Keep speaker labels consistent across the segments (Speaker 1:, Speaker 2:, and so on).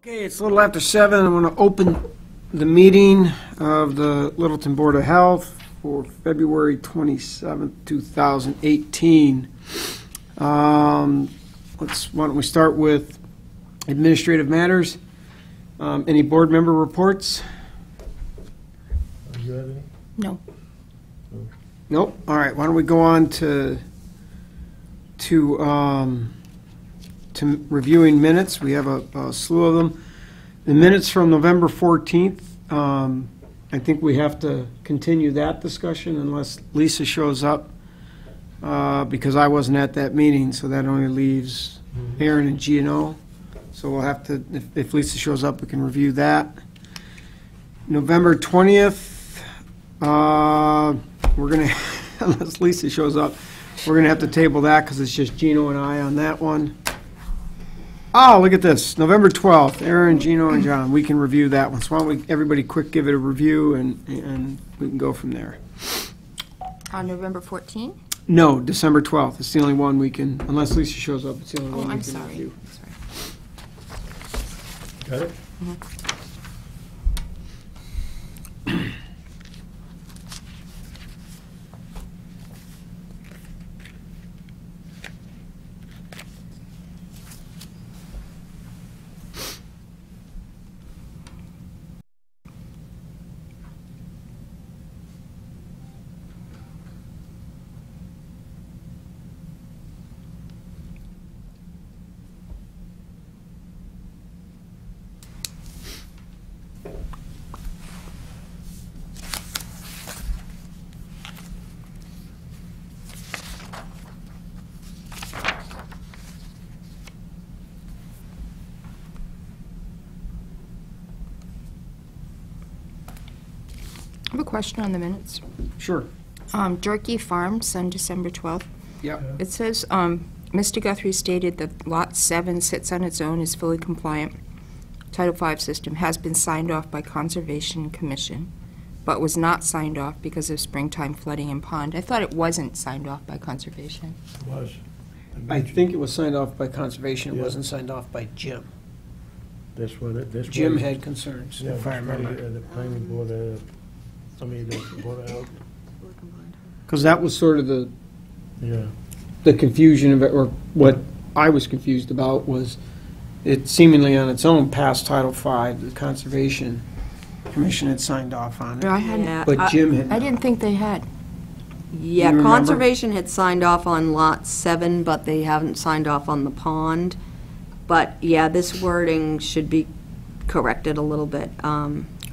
Speaker 1: Okay, it's a little after 7. I want to open the meeting of the Littleton Board of Health for February 27th, 2018. Why don't we start with administrative matters? Any board member reports?
Speaker 2: Do you have any?
Speaker 3: No.
Speaker 1: Nope. All right, why don't we go on to reviewing minutes. We have a slew of them. The minutes from November 14th, I think we have to continue that discussion unless Lisa shows up, because I wasn't at that meeting, so that only leaves Aaron and Gino. So we'll have to, if Lisa shows up, we can review that. November 20th, we're going to, unless Lisa shows up, we're going to have to table that because it's just Gino and I on that one. Oh, look at this. November 12th, Aaron, Gino, and John. We can review that one. So why don't we, everybody quick give it a review, and we can go from there.
Speaker 3: On November 14th?
Speaker 1: No, December 12th. It's the only one we can, unless Lisa shows up, it's the only one we
Speaker 3: I'm
Speaker 1: can
Speaker 3: sorry.
Speaker 1: review.
Speaker 2: Got it?
Speaker 3: I have a question on the minutes.
Speaker 1: Sure.
Speaker 3: Jerky Farms on December 12th.
Speaker 1: Yep.
Speaker 3: It says, Mr. Guthrie stated that Lot 7 sits on its own, is fully compliant. Title V system has been signed off by Conservation Commission, but was not signed off because of springtime flooding in pond. I thought it wasn't signed off by Conservation.
Speaker 2: It was.
Speaker 1: I think it was signed off by Conservation. It
Speaker 2: Yeah.
Speaker 1: wasn't signed off by Jim.
Speaker 2: That's what it, that's
Speaker 1: Jim
Speaker 2: what-
Speaker 1: had concerns,
Speaker 2: Yeah,
Speaker 1: if I
Speaker 2: that's why
Speaker 1: remember.
Speaker 2: the planning board, the board of health,
Speaker 1: Because that was sort of the
Speaker 2: yeah.
Speaker 1: confusion of it, or what I was confused about was it seemingly on its own passed Title V. The Conservation Commission had signed off on
Speaker 3: No, I
Speaker 1: it,
Speaker 3: hadn't.
Speaker 1: but Jim had
Speaker 3: I
Speaker 1: not.
Speaker 3: didn't think they had.
Speaker 4: Yeah,
Speaker 1: You remember?
Speaker 4: Conservation had signed off on Lot 7, but they haven't signed off on the pond. But, yeah, this wording should be corrected a little bit.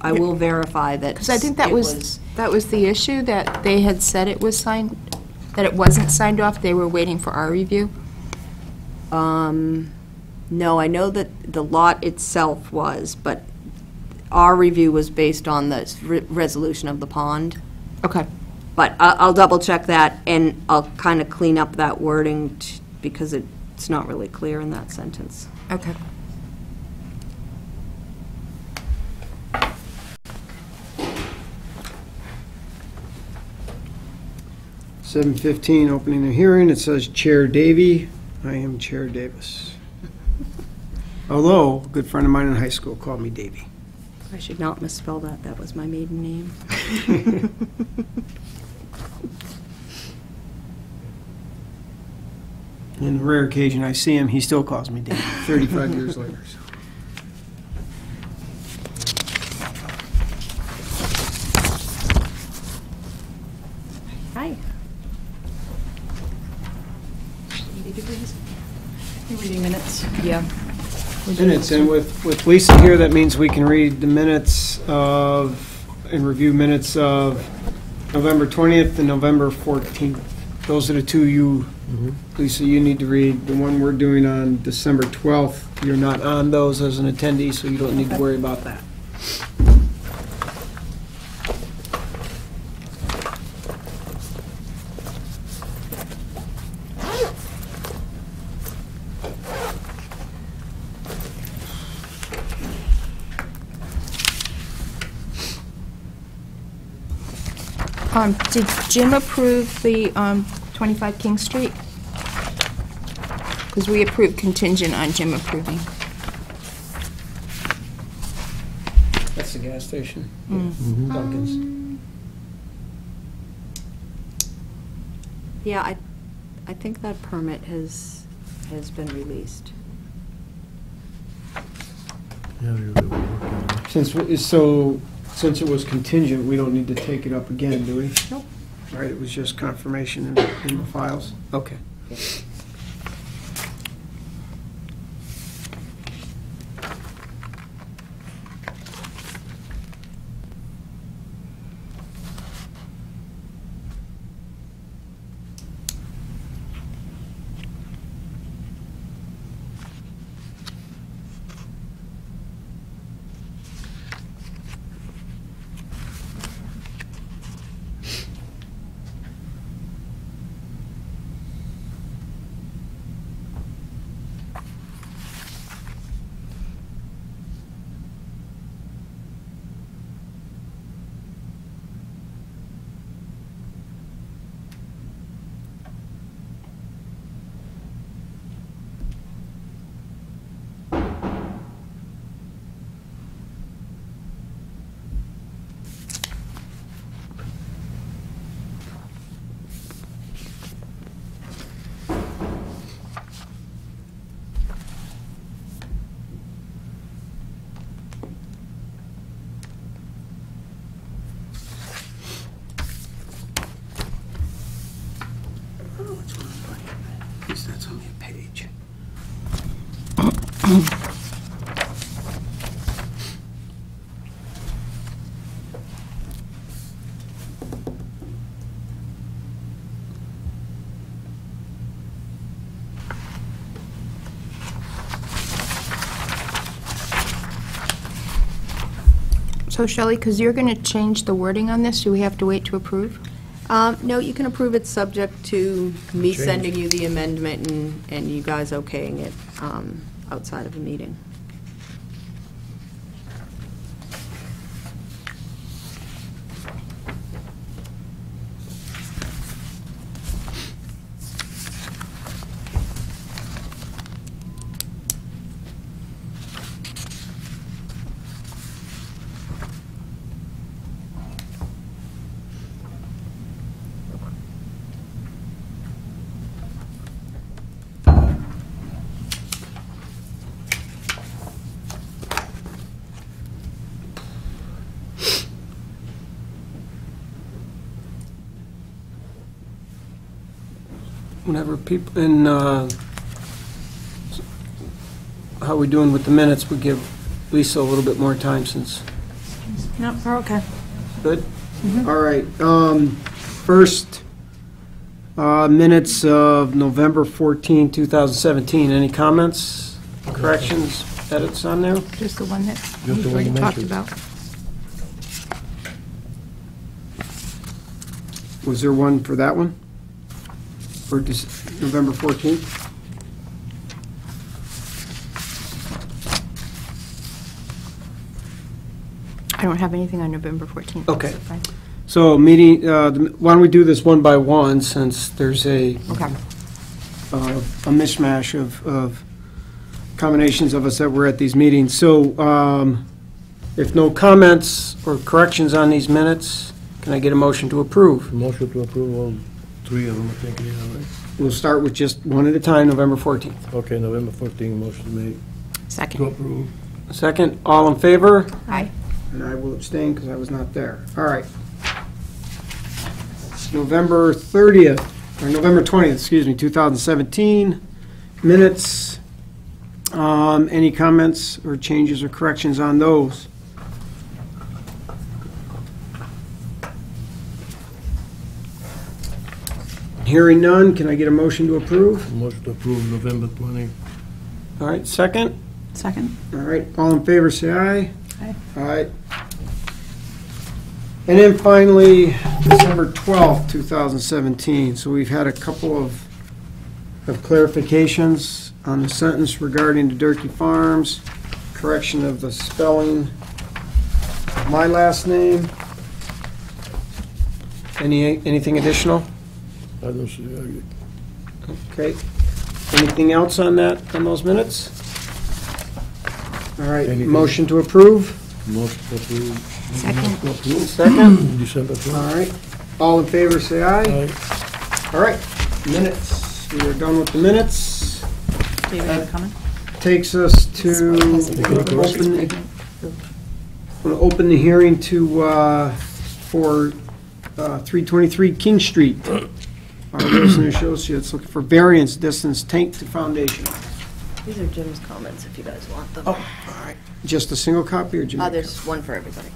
Speaker 4: I will verify that.
Speaker 3: Because I think that was the issue, that they had said it was signed, that it wasn't signed off. They were waiting for our review.
Speaker 4: No, I know that the lot itself was, but our review was based on the resolution of the pond.
Speaker 3: Okay.
Speaker 4: But I'll double-check that, and I'll kind of clean up that wording because it's not really clear in that sentence.
Speaker 3: Okay.
Speaker 1: (7:15) opening the hearing. It says Chair Davey. I am Chair Davis. Although a good friend of mine in high school called me Davey.
Speaker 4: I should not misspell that. That was my maiden name.
Speaker 1: On the rare occasion I see him, he still calls me Davey, 35 years later. So.
Speaker 4: Hi.
Speaker 3: Reading minutes. Yeah.
Speaker 1: Minutes, and with Lisa here, that means we can read the minutes of, and review minutes of November 20th and November 14th. Those are the two you, Lisa, you need to read. The one we're doing on December 12th, you're not on those as an attendee, so you don't need to worry about that.
Speaker 3: Did Jim approve the 25 King Street? Because we approved contingent on Jim approving.
Speaker 1: gas station.
Speaker 2: Mhm.
Speaker 1: Dunkin's.
Speaker 4: Yeah, I think that permit has been released.
Speaker 2: Yeah, they were working on it.
Speaker 1: Since it was contingent, we don't need to take it up again, do we?
Speaker 4: Nope.
Speaker 1: Right, it was just confirmation in the files? Okay. At least that's only a page.
Speaker 3: So Shelley, because you're going to change the wording on this, do we have to wait to approve?
Speaker 4: No, you can approve it subject to me
Speaker 2: Change.
Speaker 4: sending you the amendment and you guys okaying it outside of a meeting.
Speaker 1: Whenever people, and how we doing with the minutes, we give Lisa a little bit more time since,
Speaker 3: No, we're okay.
Speaker 1: good? All right, first, minutes of November 14, 2017. Any comments, corrections, edits on there?
Speaker 3: Just the one that
Speaker 2: the
Speaker 3: we've
Speaker 2: one
Speaker 3: already
Speaker 2: you
Speaker 3: talked
Speaker 2: mentioned.
Speaker 3: about.
Speaker 1: Was there one for that one? For November 14th?
Speaker 3: I don't have anything on November 14th.
Speaker 1: Okay.
Speaker 3: That's fine.
Speaker 1: So meeting, why don't we do this one by one, since there's a
Speaker 3: Okay.
Speaker 1: mishmash of combinations of us that were at these meetings. So if no comments or corrections on these minutes, can I get a motion to approve?
Speaker 2: Motion to approve all three of them, I think it is, all right?
Speaker 1: We'll start with just one at a time, November 14th.
Speaker 2: Okay, November 14, motion made to
Speaker 3: Second.
Speaker 2: approve.
Speaker 1: Second, all in favor?
Speaker 3: Aye.
Speaker 1: And I will abstain because I was not there. All right. November 30th, or November 20th, excuse me, 2017, minutes. Any comments or changes or corrections on those? Hearing none, can I get a motion to approve?
Speaker 2: Motion to approve November 20.
Speaker 1: All right, second?
Speaker 3: Second.
Speaker 1: All right, all in favor, say aye.
Speaker 3: Aye.
Speaker 1: Aye. And then finally, December 12th, 2017. So we've had a couple of clarifications on the sentence regarding the Durkee Farms, correction of the spelling of my last name. Anything additional?
Speaker 2: I don't see,
Speaker 1: Okay. Anything else on that, on those minutes? All right,
Speaker 2: Anything.
Speaker 1: motion to approve?
Speaker 2: Motion approved.
Speaker 3: Second.
Speaker 1: Second?
Speaker 2: December 12th.
Speaker 1: All right. All in favor, say aye.
Speaker 2: Aye.
Speaker 1: All right, minutes. We are done with the minutes. Takes us to open the hearing for 323 King Street. Wilson Associates looking for variance distance tank to foundation.
Speaker 4: These are Jim's comments, if you guys want them.
Speaker 1: Oh, all right. Just a single copy or Jim?
Speaker 4: There's one for everybody.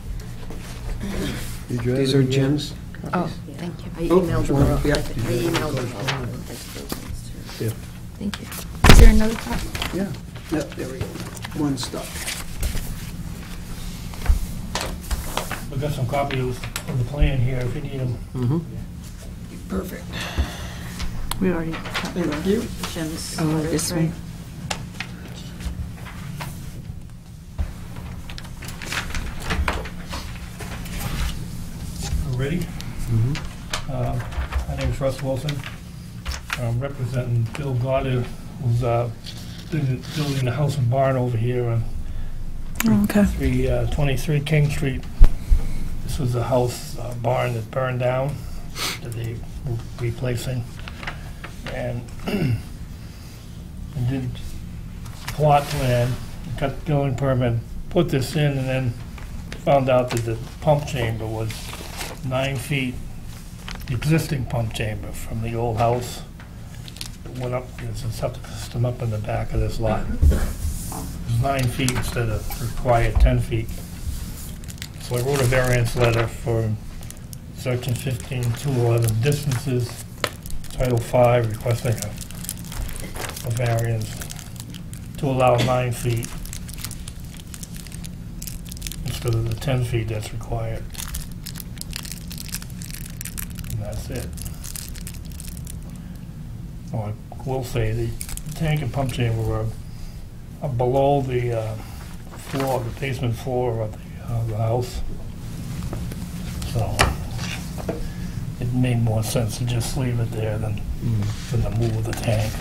Speaker 2: Did you have
Speaker 1: These are
Speaker 2: any,
Speaker 1: Jim's?
Speaker 3: Oh, thank you.
Speaker 4: I
Speaker 1: Oh,
Speaker 4: emailed them.
Speaker 1: one,
Speaker 4: all.
Speaker 1: yeah.
Speaker 4: I emailed them. all.
Speaker 2: Yeah.
Speaker 3: Thank you. Is there another copy?
Speaker 1: Yeah. Yep, there we go. One stuff.
Speaker 2: We've got some copies of the plan here if you need them.
Speaker 1: Perfect.
Speaker 3: We already.
Speaker 1: Thank you.
Speaker 4: Jim's.
Speaker 3: Oh, this one.
Speaker 2: Ready? My name is Russ Wilson. I'm representing Bill Goddard, who's building the house and barn over here on 323 King Street. This was a house barn that burned down that they were replacing. And did plot plan, got the building permit, put this in, and then found out that the pump chamber was 9 feet, the existing pump chamber from the old house. It went up, there's a septic system up in the back of this lot. It was 9 feet instead of required 10 feet. So I wrote a variance letter for section 15-211 distances, Title 5, requesting a variance to allow 9 feet instead of the 10 feet that's required. And that's it. Oh, I will say the tank and pump chamber are below the floor, the basement floor of the house. So it made more sense to just leave it there than to move the tank.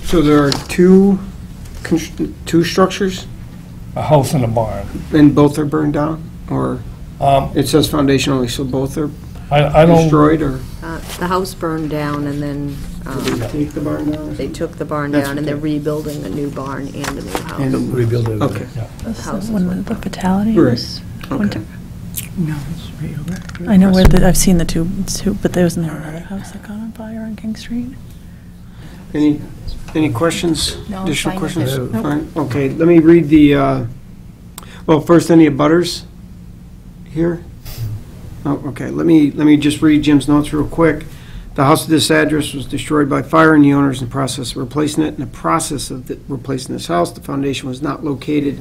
Speaker 1: So there are two structures,
Speaker 2: A house and a barn.
Speaker 1: and both are burned down? Or it says foundation only, so both are
Speaker 2: I don't,
Speaker 1: destroyed, or
Speaker 4: The house burned down, and then
Speaker 1: did they take the barn down?
Speaker 4: they took the barn
Speaker 1: That's
Speaker 4: down, and they're
Speaker 1: okay.
Speaker 4: rebuilding a new barn and a new house.
Speaker 1: And-
Speaker 2: rebuild it.
Speaker 1: Okay.
Speaker 4: The house is
Speaker 5: When
Speaker 4: one.
Speaker 5: the fatality
Speaker 1: Right.
Speaker 5: was one
Speaker 1: Okay.
Speaker 5: time.
Speaker 3: No, it's right over.
Speaker 5: I know where I've seen the two, but there was another house that caught on fire on King Street.
Speaker 1: Any questions?
Speaker 3: No,
Speaker 1: Additional
Speaker 3: fine with
Speaker 1: questions?
Speaker 2: it.
Speaker 5: Nope.
Speaker 1: Fine. Okay, let me read the, well, first, any abutters here? Oh, okay, let me just read Jim's notes real quick. The house at this address was destroyed by fire, and the owner is in the process of replacing it. In the process of replacing this house, the foundation was not located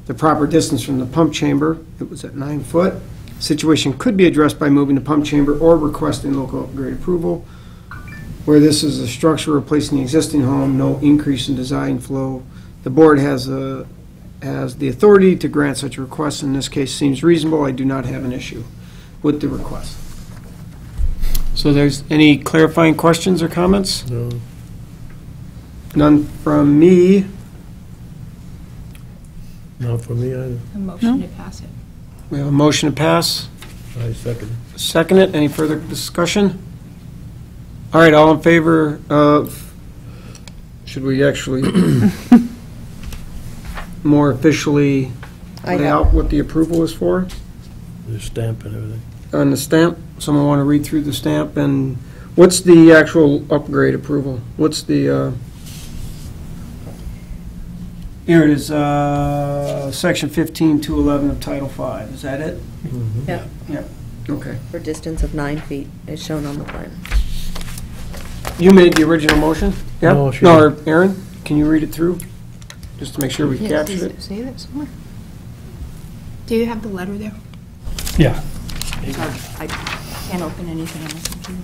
Speaker 1: the proper distance from the pump chamber. It was at 9 foot. Situation could be addressed by moving the pump chamber or requesting local upgrade approval. Where this is a structure replacing the existing home, no increase in design flow. The board has the authority to grant such a request. In this case, seems reasonable. I do not have an issue with the request. So there's any clarifying questions or comments?
Speaker 2: No.
Speaker 1: None from me.
Speaker 2: Not for me either.
Speaker 3: A motion to pass it.
Speaker 1: We have a motion to pass.
Speaker 2: I second.
Speaker 1: Second it. Any further discussion? All right, all in favor of, should we actually more officially lay out what the approval is for?
Speaker 2: The stamp and everything.
Speaker 1: On the stamp, someone want to read through the stamp, and what's the actual upgrade approval? What's the, here it is, section 15-211 of Title 5, is that it?
Speaker 4: Yeah,
Speaker 1: Okay.
Speaker 4: for distance of 9 feet, is shown on the plan.
Speaker 1: You made the original motion? Yeah?
Speaker 2: No, she
Speaker 1: No, or Aaron, can you read it through? Just to make sure we
Speaker 3: Yeah,
Speaker 1: captured
Speaker 3: does
Speaker 1: it?
Speaker 3: it say that somewhere? Do you have the letter there?
Speaker 2: Yeah.
Speaker 3: I can't open anything on the computer.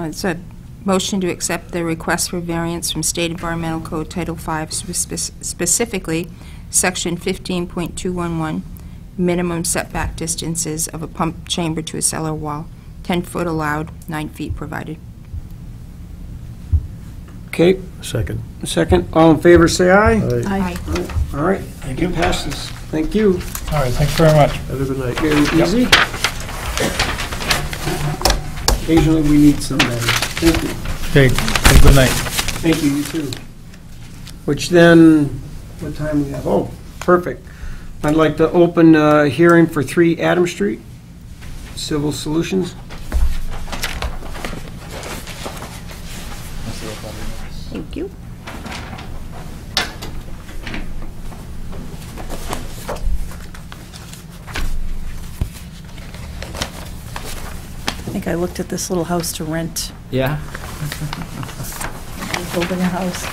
Speaker 3: It's a motion to accept the request for variance from State Environmental Code Title 5, specifically Section 15.211, minimum setback distances of a pump chamber to a cellar wall, 10 foot allowed, 9 feet provided.
Speaker 1: Okay,
Speaker 6: Second.
Speaker 1: second. All in favor, say aye.
Speaker 5: Aye.
Speaker 1: All right, it passes. Thank you.
Speaker 2: All right, thanks very much.
Speaker 6: Have a good night.
Speaker 1: Very easy. Occasionally, we need some better. Thank you.
Speaker 2: Okay, have a good night.
Speaker 1: Thank you, you too. Which then, what time we have? Oh, perfect. I'd like to open a hearing for 3 Adam Street, Civil Solutions.
Speaker 3: Thank you.
Speaker 5: I think I looked at this little house to rent,
Speaker 7: Yeah.
Speaker 5: building a house.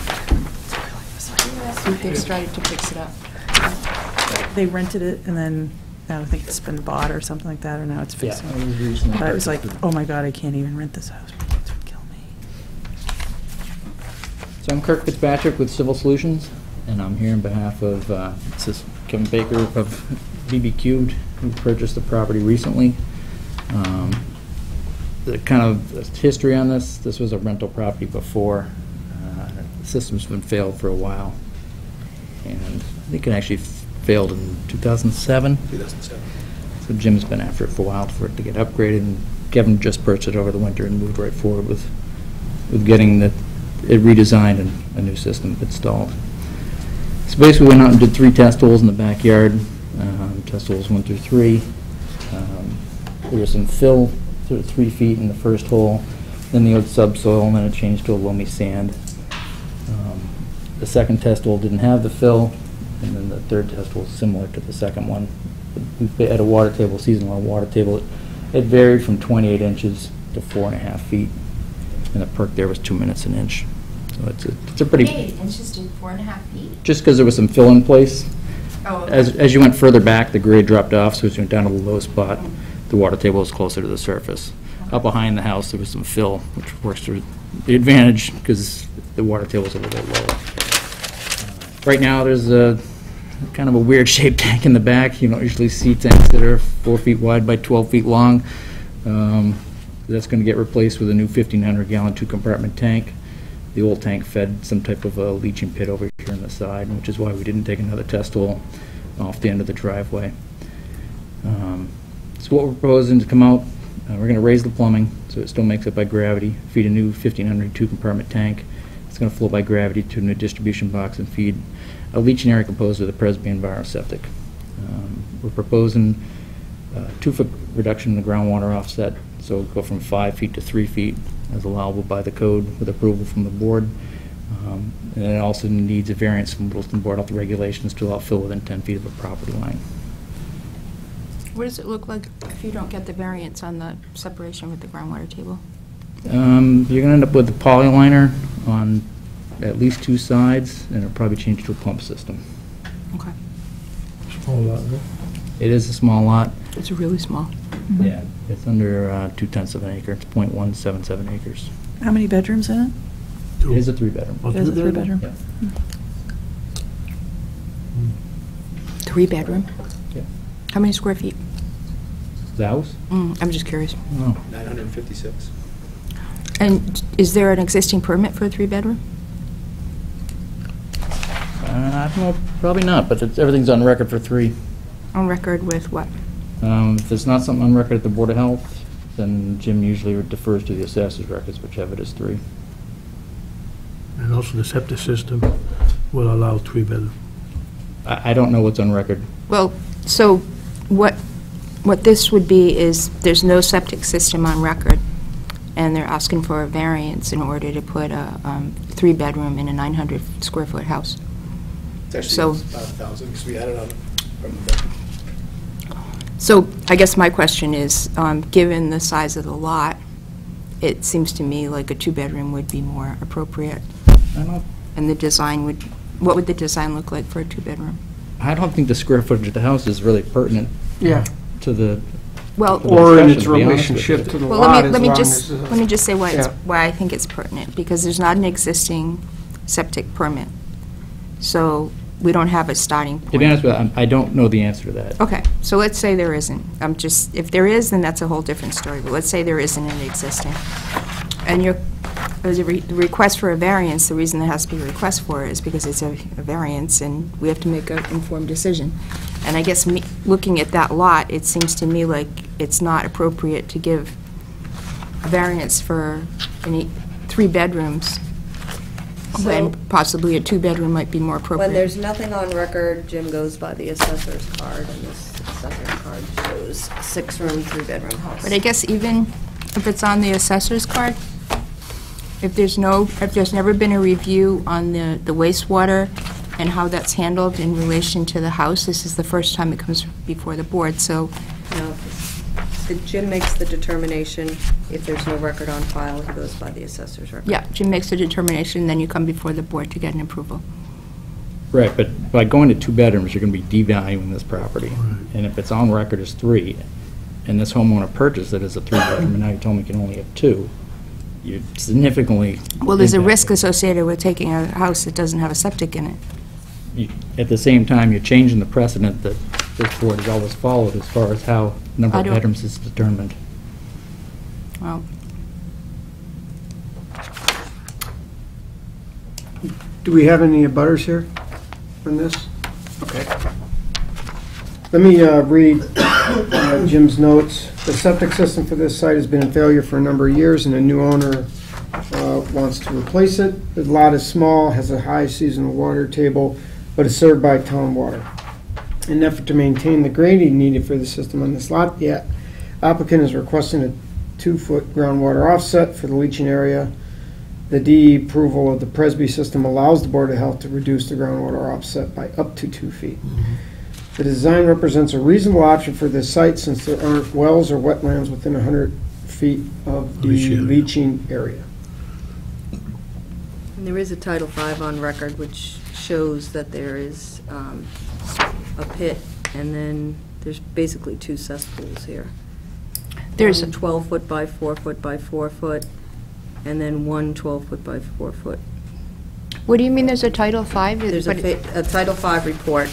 Speaker 3: They've started to fix it up.
Speaker 5: They rented it and then, now I think it's been bought or something like that, or now it's
Speaker 7: Yeah.
Speaker 5: fixing.
Speaker 7: it was recently
Speaker 5: But I was like,
Speaker 7: purchased.
Speaker 5: oh my God, I can't even rent this house. My kids would kill me.
Speaker 7: So I'm Kirk Fitzpatrick with Civil Solutions, and I'm here on behalf of this is Kevin Baker of BB Cubed, who purchased the property recently. The kind of history on this was a rental property before. The system's been failed for a while, and I think it actually failed in 2007.
Speaker 6: 2007.
Speaker 7: So Jim's been after it for a while for it to get upgraded, and Kevin just purchased it over the winter and moved right forward with getting it redesigned and a new system installed. So basically, we went out and did 3 test holes in the backyard. Test holes 1 through 3. There was some fill, sort of 3 feet in the first hole, then the old subsoil, and then it changed to a loamy sand. The second test hole didn't have the fill, and then the third test hole was similar to the second one. We had a water table, seasonal water table. It varied from 28 inches to 4.5 feet, and the perk there was 2 minutes an inch. So it's a pretty,
Speaker 3: inches to 4.5 feet?
Speaker 7: just because there was some fill in place.
Speaker 3: Oh,
Speaker 7: As you went further back, the grade dropped off, so as you went down to the low spot, the water table was closer to the surface. Up behind the house, there was some fill, which works to the advantage because the water table was a little bit lower. Right now, there's a kind of a weird shaped tank in the back. You don't usually see tanks that are 4 feet wide by 12 feet long. That's going to get replaced with a new 1,500-gallon 2-compartment tank. The old tank fed some type of a leaching pit over here on the side, which is why we didn't take another test hole off the end of the driveway. So what we're proposing to come out, we're going to raise the plumbing so it still makes it by gravity, feed a new 1,500 2-compartment tank. It's going to flow by gravity to a new distribution box and feed a leaching area composed of the Presby EnviroSeptic. We're proposing a 2-foot reduction in the groundwater offset, so it'll go from 5 feet to 3 feet as allowable by the code with approval from the board. And it also needs a variance from Wilton Board Health regulations to allow fill within 10 feet of a property line.
Speaker 3: What does it look like if you don't get the variance on the separation with the groundwater table?
Speaker 7: You're going to end up with a polyliner on at least 2 sides, and it'll probably change to a pump system.
Speaker 3: Okay.
Speaker 7: It is a small lot.
Speaker 3: It's really small.
Speaker 7: Yeah. It's under 0.2 of an acre. It's 0.177 acres.
Speaker 5: How many bedrooms in it?
Speaker 7: It is a 3-bedroom.
Speaker 6: Oh,
Speaker 5: It is a
Speaker 6: 2-bedroom?
Speaker 5: 3-bedroom.
Speaker 7: Yeah.
Speaker 3: 3-bedroom?
Speaker 7: Yeah.
Speaker 3: How many square feet?
Speaker 7: The house?
Speaker 3: I'm just curious.
Speaker 7: Oh.
Speaker 6: 956.
Speaker 3: And is there an existing permit for a 3-bedroom?
Speaker 7: I don't know, probably not, but everything's on record for 3.
Speaker 3: On record with what?
Speaker 7: If there's not something on record at the Board of Health, then Jim usually defers to the assessor's records, which have it as 3.
Speaker 6: And also the septic system will allow 3-bedroom.
Speaker 7: I don't know what's on record.
Speaker 3: Well, so what this would be is there's no septic system on record, and they're asking for a variance in order to put a 3-bedroom in a 900-square-foot house.
Speaker 8: It's
Speaker 3: So-
Speaker 8: actually about 1,000, because we added on from the,
Speaker 3: So I guess my question is, given the size of the lot, it seems to me like a 2-bedroom would be more appropriate, and the design would, what would the design look like for a 2-bedroom?
Speaker 7: I don't think the square footage of the house is really pertinent
Speaker 1: Yeah,
Speaker 7: to the,
Speaker 3: Well,
Speaker 1: or in its
Speaker 7: discussion, to be honest with
Speaker 1: relationship
Speaker 7: you.
Speaker 1: to the
Speaker 3: well,
Speaker 1: lot,
Speaker 3: let
Speaker 1: as
Speaker 3: me
Speaker 1: long
Speaker 3: just,
Speaker 1: as...
Speaker 3: let me just say
Speaker 1: Yeah.
Speaker 3: why I think it's pertinent, because there's not an existing septic permit. So we don't have a starting point.
Speaker 7: to be honest with you, I don't know the answer to that.
Speaker 3: Okay, so let's say there isn't. If there is, then that's a whole different story, but let's say there isn't an existing. And the request for a variance, the reason there has to be a request for it is because it's a variance, and we have to make an informed decision. And I guess looking at that lot, it seems to me like it's not appropriate to give a variance for 3 bedrooms, when possibly a 2-bedroom might be more appropriate.
Speaker 4: When there's nothing on record, Jim goes by the assessor's card, and this assessor's card shows 6-room, 3-bedroom house.
Speaker 3: But I guess even if it's on the assessor's card, if there's never been a review on the wastewater and how that's handled in relation to the house, this is the first time it comes before the board, so.
Speaker 4: No, Jim makes the determination. If there's no record on file, he goes by the assessor's record.
Speaker 3: Yeah, Jim makes a determination, then you come before the board to get an approval.
Speaker 7: Right, but by going to 2 bedrooms, you're going to be devaluing this property. And if it's on record as 3, and this homeowner purchased it as a 3-bedroom, and now you told me you can only have 2, you're significantly...
Speaker 3: Well, there's a
Speaker 7: impacting.
Speaker 3: risk associated with taking a house that doesn't have a septic in it.
Speaker 7: At the same time, you're changing the precedent that this board has always followed as far as how number
Speaker 3: I
Speaker 7: of
Speaker 3: don't-
Speaker 7: bedrooms is determined.
Speaker 3: Well,
Speaker 1: Do we have any abutters here on this? Okay. Let me read Jim's notes. The septic system for this site has been in failure for a number of years, and a new owner wants to replace it. The lot is small, has a high seasonal water table, but is served by town water. In an effort to maintain the grading needed for the system on this lot, the applicant is requesting a 2-foot groundwater offset for the leaching area. The DE approval of the Presby system allows the Board of Health to reduce the groundwater offset by up to 2 feet. The design represents a reasonable option for this site since there aren't wells or wetlands within 100 feet of the
Speaker 6: Leach area.
Speaker 1: leaching area.
Speaker 4: And there is a Title V on record which shows that there is a pit, and then there's basically 2 cesspools here.
Speaker 3: there's,
Speaker 4: One 12-foot by 4-foot by 4-foot, and then one 12-foot by 4-foot.
Speaker 3: what do you mean there's a Title V?
Speaker 4: There's
Speaker 3: But
Speaker 4: a Title V report,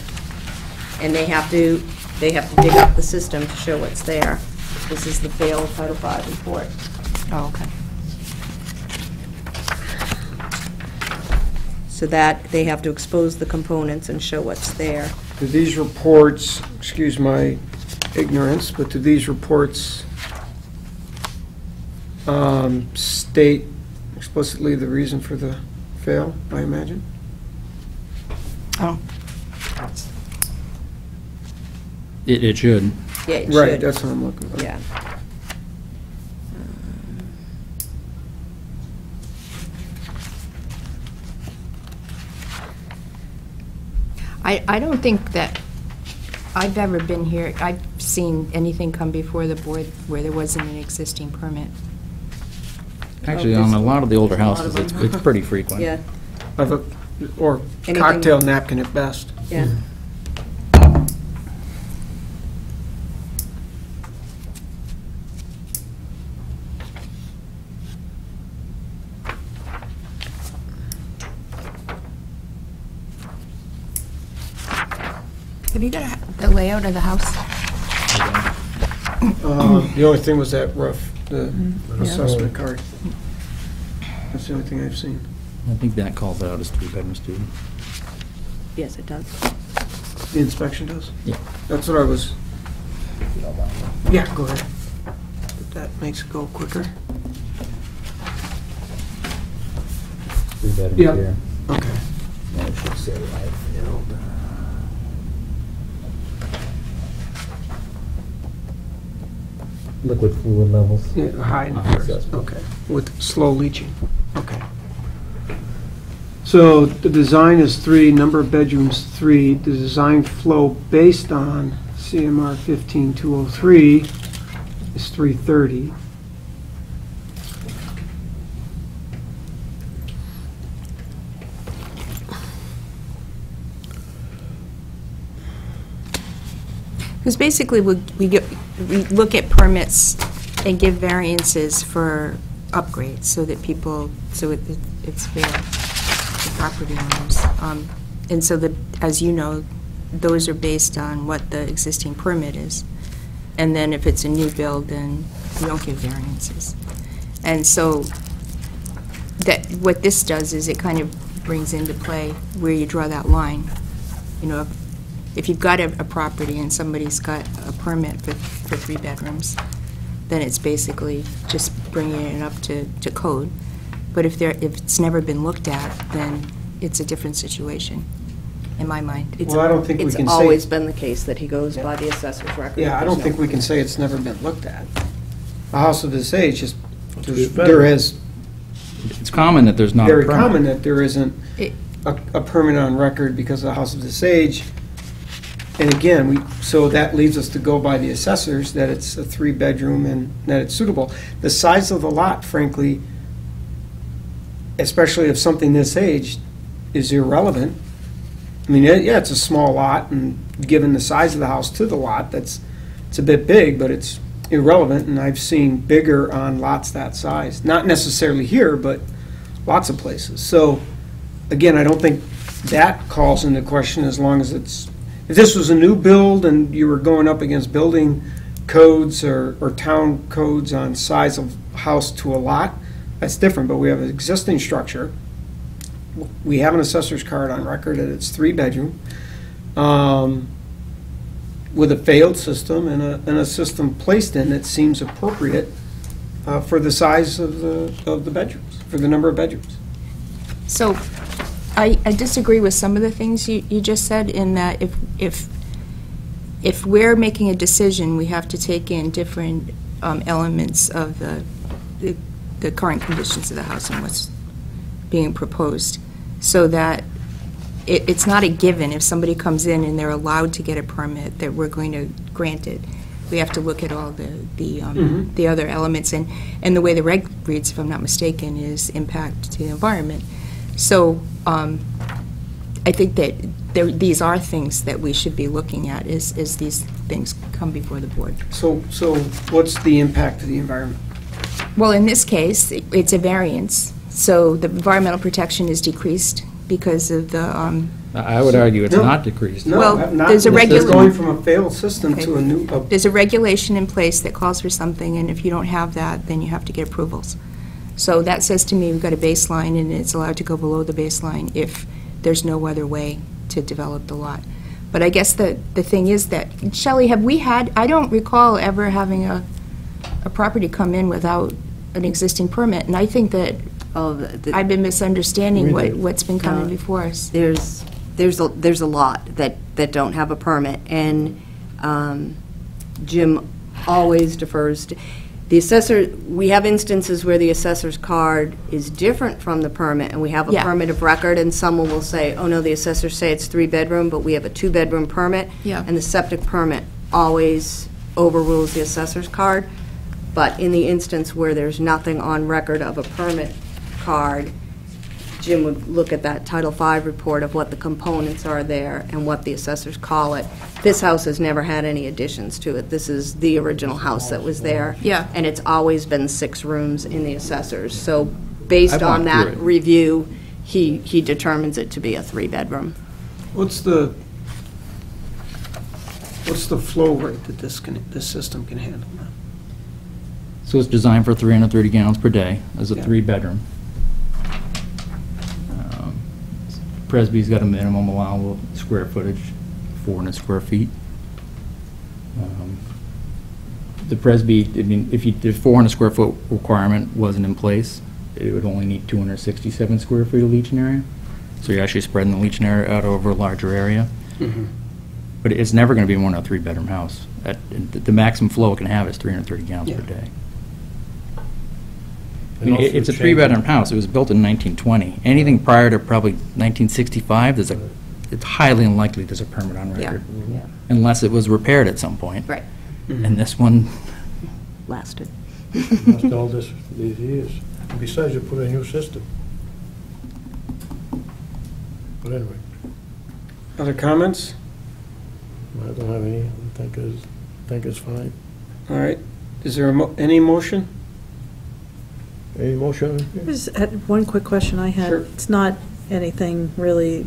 Speaker 4: and they have to dig up the system to show what's there. This is the failed Title V report.
Speaker 3: Oh, okay.
Speaker 4: So that, they have to expose the components and show what's there.
Speaker 1: Do these reports, excuse my ignorance, but do these reports state explicitly the reason for the fail, I imagine?
Speaker 3: Oh,
Speaker 7: It should.
Speaker 4: Yeah, it
Speaker 1: Right,
Speaker 4: should.
Speaker 1: that's what I'm looking for.
Speaker 4: Yeah.
Speaker 3: I don't think that I've ever been here, I've seen anything come before the board where there wasn't an existing permit.
Speaker 7: Actually, on a lot of the older
Speaker 4: There's a lot
Speaker 7: houses,
Speaker 4: of
Speaker 7: it's
Speaker 4: them.
Speaker 7: it's pretty frequent.
Speaker 4: Yeah,
Speaker 1: Or
Speaker 4: Anything-
Speaker 1: cocktail napkin at best.
Speaker 4: yeah.
Speaker 3: Have you got the layout of the house?
Speaker 1: The only thing was that roof, the
Speaker 6: Mm-hmm.
Speaker 1: assessment card. That's the only thing I've seen.
Speaker 7: I think that calls it out as 3 bedrooms too.
Speaker 4: Yes, it does.
Speaker 1: The inspection does?
Speaker 7: Yeah.
Speaker 1: That's what I was... Yeah, go ahead. That makes it go quicker.
Speaker 7: 3 bedrooms
Speaker 1: Yeah.
Speaker 7: here.
Speaker 1: Okay.
Speaker 7: And it should say, liquid fluid levels.
Speaker 1: Yeah, high first, okay, with slow leaching, okay. So the design is 3, number of bedrooms 3, the design flow based on CMR 15203 is 330.
Speaker 3: Because basically, we look at permits and give variances for upgrades so that people, so it's fair to property owners. And so that, as you know, those are based on what the existing permit is. And then if it's a new build, then we don't give variances. And so that what this does is it kind of brings into play where you draw that line. You know, if you've got a property and somebody's got a permit for 3 bedrooms, then it's basically just bringing it up to code. But if it's never been looked at, then it's a different situation, in my mind.
Speaker 1: Well, I don't think we can say.
Speaker 4: It's always been the case that he goes by the assessor's record.
Speaker 1: Yeah, I don't think we can say it's never been looked at. A house of this age, just,
Speaker 6: It's
Speaker 1: there is,
Speaker 7: It's common that there's not a
Speaker 1: very
Speaker 7: permit.
Speaker 1: common that there isn't
Speaker 3: It-
Speaker 1: a permit on record because of a house of this age. And again, so that leads us to go by the assessors, that it's a 3-bedroom and that it's suitable. The size of the lot, frankly, especially of something this age, is irrelevant. I mean, yeah, it's a small lot, and given the size of the house to the lot, it's a bit big, but it's irrelevant, and I've seen bigger on lots that size. Not necessarily here, but lots of places. So, again, I don't think that calls into question as long as it's, if this was a new build and you were going up against building codes or town codes on size of house to a lot, that's different, but we have an existing structure. We have an assessor's card on record that it's 3-bedroom, with a failed system and a system placed in that seems appropriate for the size of the bedrooms, for the number of bedrooms.
Speaker 3: So, I disagree with some of the things you just said, in that if we're making a decision, we have to take in different elements of the current conditions of the house and what's being proposed, so that it's not a given if somebody comes in and they're allowed to get a permit that we're going to grant it. We have to look at all the other elements, and the way the reg reads, if I'm not mistaken, is impact to the environment. So I think that these are things that we should be looking at as these things come before the board.
Speaker 1: So what's the impact to the environment?
Speaker 3: Well, in this case, it's a variance, so the environmental protection is decreased because of the,
Speaker 7: I would argue it's
Speaker 1: No.
Speaker 7: not decreased.
Speaker 1: No,
Speaker 3: Well,
Speaker 1: not-
Speaker 3: there's a
Speaker 1: this is
Speaker 3: regula-
Speaker 1: going from a failed system
Speaker 3: Okay.
Speaker 1: to a new,
Speaker 3: there's a regulation in place that calls for something, and if you don't have that, then you have to get approvals. So that says to me, we've got a baseline, and it's allowed to go below the baseline if there's no other way to develop the lot. But I guess the thing is that, Shelley, have we had, I don't recall ever having a property come in without an existing permit, and I think that I've been misunderstanding what's been coming before us.
Speaker 4: There's a lot that don't have a permit, and Jim always defers to, the assessor, we have instances where the assessor's card is different from the permit, and we have a
Speaker 3: Yeah.
Speaker 4: permit of record, and someone will say, oh no, the assessors say it's 3-bedroom, but we have a 2-bedroom permit.
Speaker 3: Yeah.
Speaker 4: And the septic permit always overrules the assessor's card. But in the instance where there's nothing on record of a permit card, Jim would look at that Title V report of what the components are there and what the assessors call it. This house has never had any additions to it. This is the original house that was there.
Speaker 3: Yeah.
Speaker 4: And it's always been 6 rooms in the assessors. So based on that
Speaker 7: through it.
Speaker 4: review, he determines it to be a 3-bedroom.
Speaker 1: what's the flow rate that this system can handle now?
Speaker 7: So it's designed for 330 gallons per day as a
Speaker 1: Yeah.
Speaker 7: 3-bedroom. Presby's got a minimum allowable square footage, 400 square feet. The Presby, I mean, if the 400 square foot requirement wasn't in place, it would only need 267 square feet of leaching area. So you're actually spreading the leaching area out over a larger area. But it's never going to be more than a 3-bedroom house. The maximum flow it can have is 330 gallons per
Speaker 1: Yeah.
Speaker 7: day. I mean, it's a 3-bedroom house. It was built in 1920. Anything prior to probably 1965, it's highly unlikely there's a permit on record.
Speaker 4: Yeah.
Speaker 7: Unless it was repaired at some point.
Speaker 4: Right.
Speaker 7: And this one,
Speaker 4: Lasted.
Speaker 6: After all these years. Besides, you put a new system. But anyway,
Speaker 1: Other comments?
Speaker 6: I don't have any. I think it's fine.
Speaker 1: All right. Is there any motion?
Speaker 6: Any motion?
Speaker 5: Just had one quick question I had.
Speaker 1: Sure.
Speaker 5: It's not anything really,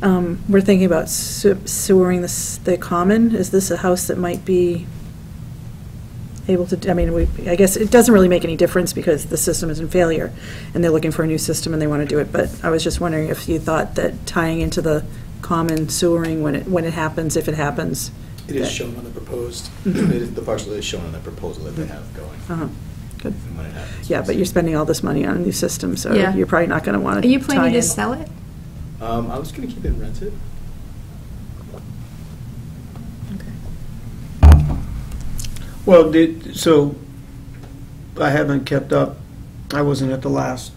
Speaker 5: we're thinking about sewering the common. Is this a house that might be able to, I mean, I guess it doesn't really make any difference because the system is in failure, and they're looking for a new system and they want to do it, but I was just wondering if you thought that tying into the common sewering when it happens, if it happens.
Speaker 8: It is
Speaker 5: that-
Speaker 8: shown on the proposed, the parcel is shown on the proposal that they have going.
Speaker 5: Uh-huh, good.
Speaker 8: And when it happens.
Speaker 5: Yeah, but you're spending all this money on a new system, so
Speaker 3: Yeah.
Speaker 5: you're probably not going to want
Speaker 3: Are
Speaker 5: to
Speaker 3: you
Speaker 5: tie
Speaker 3: planning to
Speaker 5: in.
Speaker 3: sell it?
Speaker 8: I was gonna keep it rented.
Speaker 1: Well, so I haven't kept up, I wasn't at the last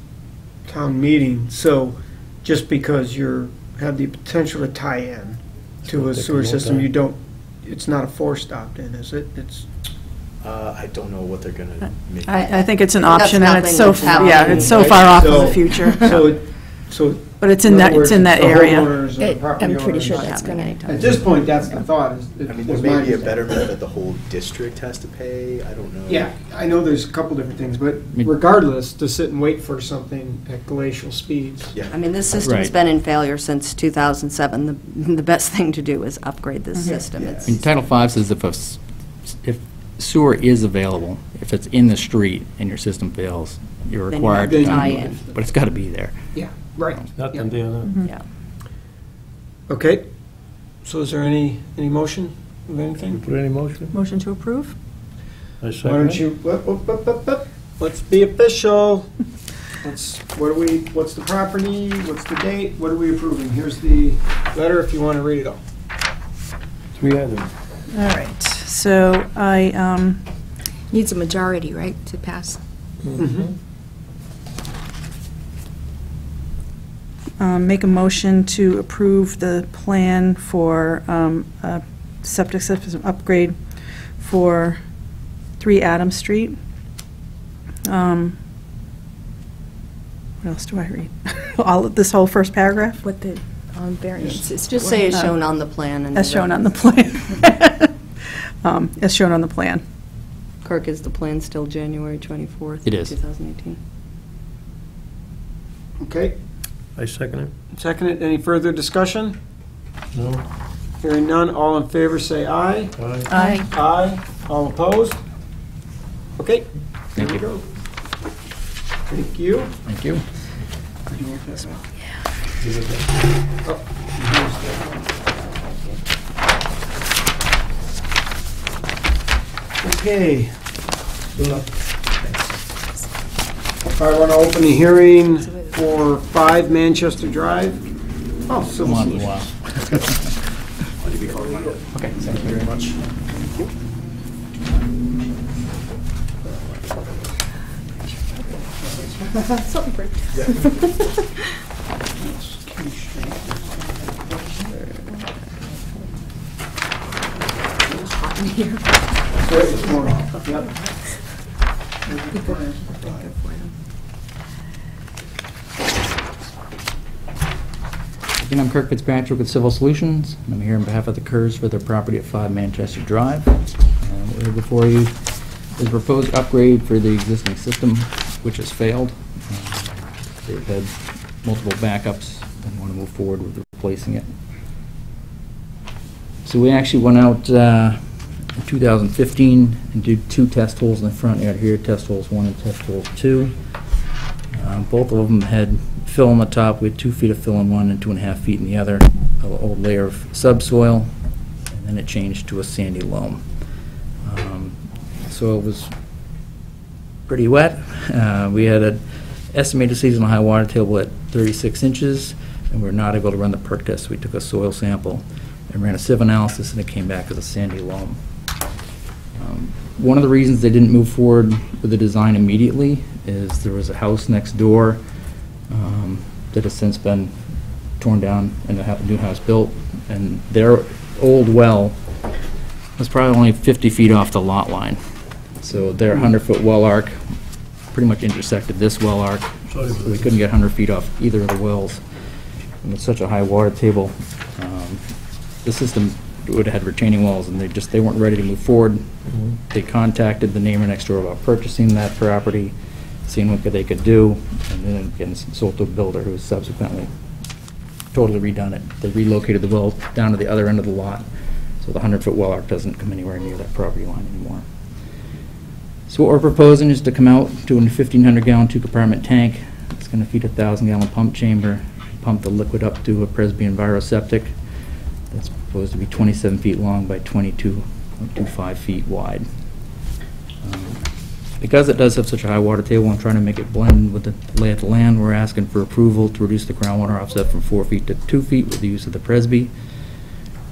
Speaker 1: town meeting, so just because have the potential to tie in to a
Speaker 6: Take a
Speaker 1: sewer
Speaker 6: look
Speaker 1: system,
Speaker 6: at it.
Speaker 1: you don't, it's not a forced opt-in, is it? It's,
Speaker 8: I don't know what they're gonna make.
Speaker 5: I think it's an
Speaker 4: That's
Speaker 5: option, and it's
Speaker 4: nothing
Speaker 5: so,
Speaker 4: that's happening.
Speaker 5: yeah, it's so far off in the
Speaker 1: So-
Speaker 5: future.
Speaker 1: so.
Speaker 5: But it's in that,
Speaker 1: other
Speaker 5: it's in
Speaker 1: words,
Speaker 5: that
Speaker 1: the
Speaker 5: area.
Speaker 1: homeowners or the
Speaker 3: I'm
Speaker 1: property
Speaker 3: pretty sure
Speaker 1: owners-
Speaker 3: that's gonna.
Speaker 1: At this point, that's the thought, is.
Speaker 8: I mean, there
Speaker 1: was
Speaker 8: may
Speaker 1: my
Speaker 8: be a
Speaker 1: understanding.
Speaker 8: betterment that the whole district has to pay, I don't know.
Speaker 1: Yeah, I know there's a couple different things, but regardless, to sit and wait for something at glacial speeds.
Speaker 8: Yeah.
Speaker 4: I mean, this system's
Speaker 7: Right.
Speaker 4: been in failure since 2007. The best thing to do is upgrade this system.
Speaker 8: Yeah.
Speaker 4: It's-
Speaker 7: I mean, Title V says if sewer is available, if it's in the street and your system fails, you're
Speaker 4: Then you
Speaker 7: required
Speaker 1: have
Speaker 7: to
Speaker 1: to
Speaker 7: tie
Speaker 4: tie
Speaker 7: in.
Speaker 4: in.
Speaker 7: But it's got to be there.
Speaker 1: Yeah, right.
Speaker 6: Nothing there, no.
Speaker 4: Yeah.
Speaker 1: Okay, so is there any motion of
Speaker 6: You
Speaker 1: anything?
Speaker 6: put any motion?
Speaker 5: Motion to approve?
Speaker 6: I
Speaker 1: Why
Speaker 6: second
Speaker 1: don't
Speaker 6: it.
Speaker 1: you, let's be official. What's the property, what's the date, what are we approving? Here's the letter if you want to read it all.
Speaker 6: 3 items.
Speaker 5: All right, so I,
Speaker 3: Needs a majority, right, to pass?
Speaker 5: make a motion to approve the plan for a septic system upgrade for 3 Adams Street. What else do I read? This whole first paragraph?
Speaker 3: What the variances.
Speaker 4: Just say it's shown on the plan. and
Speaker 5: As shown on the plan. As shown on the plan.
Speaker 4: Kirk, is the plan still January 24th?
Speaker 7: It is.
Speaker 4: 2018.
Speaker 1: Okay,
Speaker 6: I second it.
Speaker 1: second it. Any further discussion?
Speaker 6: No?
Speaker 1: Hearing none, all in favor say aye.
Speaker 6: Aye.
Speaker 5: Aye.
Speaker 1: Aye. All opposed? Okay.
Speaker 7: Thank
Speaker 1: there we
Speaker 7: you.
Speaker 1: go. Thank you.
Speaker 7: Thank you.
Speaker 1: Okay. I want to open the hearing for 5 Manchester Drive. Oh, Civil
Speaker 7: Come on,
Speaker 1: Solutions.
Speaker 7: wow.
Speaker 8: Okay, thank you very much.
Speaker 1: It's more- yep.
Speaker 7: Again, I'm Kirk Fitzpatrick with Civil Solutions. I'm here on behalf of the Kerrs for their property at 5 Manchester Drive. What we have before you is a proposed upgrade for the existing system, which has failed. They've had multiple backups and want to move forward with replacing it. So we actually went out in 2015 and did 2 test holes in the front yard here, test holes 1 and test holes 2. Both of them had fill on the top. We had 2 feet of fill in one and 2.5 feet in the other, an old layer of subsoil, and then it changed to a sandy loam. So it was pretty wet. We had an estimated seasonal high water table at 36 inches, and we were not able to run the perk test. We took a soil sample and ran a sieve analysis, and it came back as a sandy loam. One of the reasons they didn't move forward with the design immediately is there was a house next door that has since been torn down and a new house built, and their old well was probably only 50 feet off the lot line. So their 100-foot well arc pretty much intersected this well arc,
Speaker 6: Sorry
Speaker 7: so
Speaker 6: about
Speaker 7: we
Speaker 6: that.
Speaker 7: couldn't get 100 feet off either of the wells. And with such a high water table, the system would have had retaining walls, and they weren't ready to move forward. They contacted the neighbor next door about purchasing that property, seeing what they could do, and then again sold to a builder who subsequently totally redone it. They relocated the well down to the other end of the lot, so the 100-foot well arc doesn't come anywhere near that property line anymore. So what we're proposing is to come out, do a 1,500-gallon two-compartment tank. It's going to feed a 1,000-gallon pump chamber, pump the liquid up to a Presby EnviroSeptic. That's proposed to be 27 feet long by 22.25 feet wide. Because it does have such a high water table, I'm trying to make it blend with the lay of the land. We're asking for approval to reduce the groundwater offset from 4 feet to 2 feet with the use of the Presby.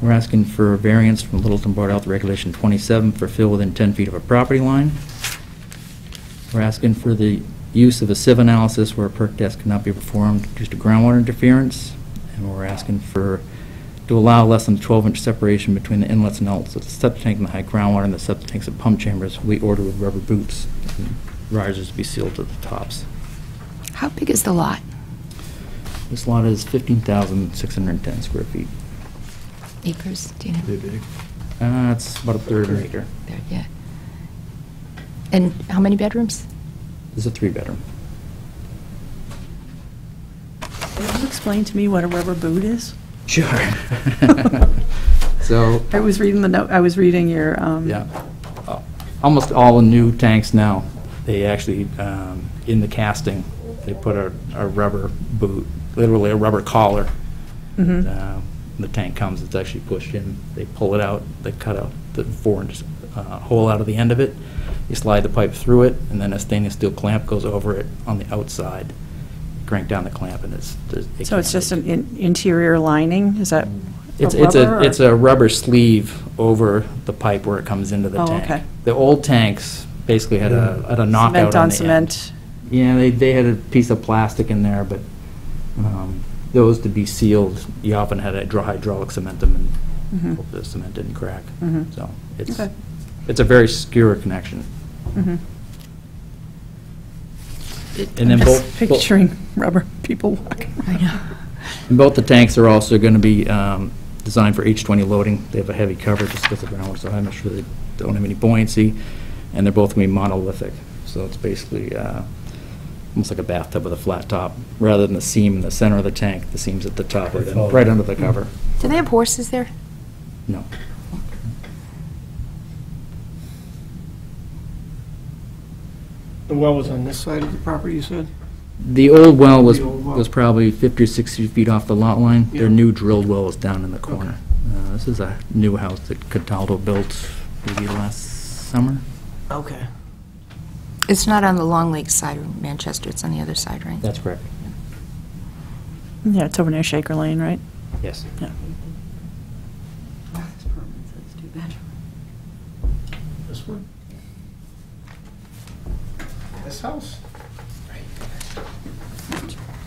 Speaker 7: We're asking for a variance from Littleton Board Health Regulation 27 for fill within 10 feet of a property line. We're asking for the use of a sieve analysis where a perk test cannot be performed due to groundwater interference. And we're asking to allow less than 12-inch separation between the inlets and outlets of the septic tank and the high groundwater and the septic tanks and pump chambers. We order with rubber boots and risers to be sealed to the tops.
Speaker 3: How big is the lot?
Speaker 7: This lot is 15,610 square feet.
Speaker 3: Acres, do you know?
Speaker 7: It's about a third of an acre.
Speaker 3: There, yeah. And how many bedrooms?
Speaker 7: This is a 3-bedroom.
Speaker 5: Can you explain to me what a rubber boot is?
Speaker 7: Sure. So,
Speaker 5: I was reading the note, I was reading your,
Speaker 7: yeah, almost all the new tanks now, they actually, in the casting, they put a rubber boot, literally a rubber collar. The tank comes, it's actually pushed in, they pull it out, they cut out the 4-inch hole out of the end of it, you slide the pipe through it, and then a stainless steel clamp goes over it on the outside. Crank down the clamp, and
Speaker 5: so it's just an interior lining, is that
Speaker 7: it's
Speaker 5: rubber, or?
Speaker 7: It's a rubber sleeve over the pipe where it comes into the
Speaker 5: Oh,
Speaker 7: tank.
Speaker 5: okay.
Speaker 7: The old tanks basically had a knockout
Speaker 5: Cement
Speaker 7: on
Speaker 5: on
Speaker 7: the
Speaker 5: cement.
Speaker 7: end. Yeah, they had a piece of plastic in there, but those to be sealed, you often had to hydraulic cement them and hope the cement didn't crack. So
Speaker 5: Okay.
Speaker 7: it's a very secure connection. And then
Speaker 5: Just
Speaker 7: both
Speaker 5: picturing rubber people walking.
Speaker 3: I know.
Speaker 7: and both the tanks are also going to be designed for H20 loading. They have a heavy cover just because of groundwater, so I'm not sure they don't have any buoyancy, and they're both going to be monolithic. So it's basically almost like a bathtub with a flat top. Rather than the seam in the center of the tank, the seam's at the top of it, right under the cover.
Speaker 3: Do they have horses there?
Speaker 7: No.
Speaker 1: The well was on this side of the property, you said?
Speaker 7: The old well
Speaker 1: The old well.
Speaker 7: was probably 50 or 60 feet off the lot line.
Speaker 1: Yeah.
Speaker 7: Their new drilled well is down in the corner. This is a new house that Cataldo built maybe last summer.
Speaker 1: Okay.
Speaker 3: It's not on the Long Lake side of Manchester, it's on the other side, right?
Speaker 7: That's correct.
Speaker 5: Yeah, it's over near Shaker Lane, right?
Speaker 7: Yes.
Speaker 5: Yeah.
Speaker 1: This one? This house?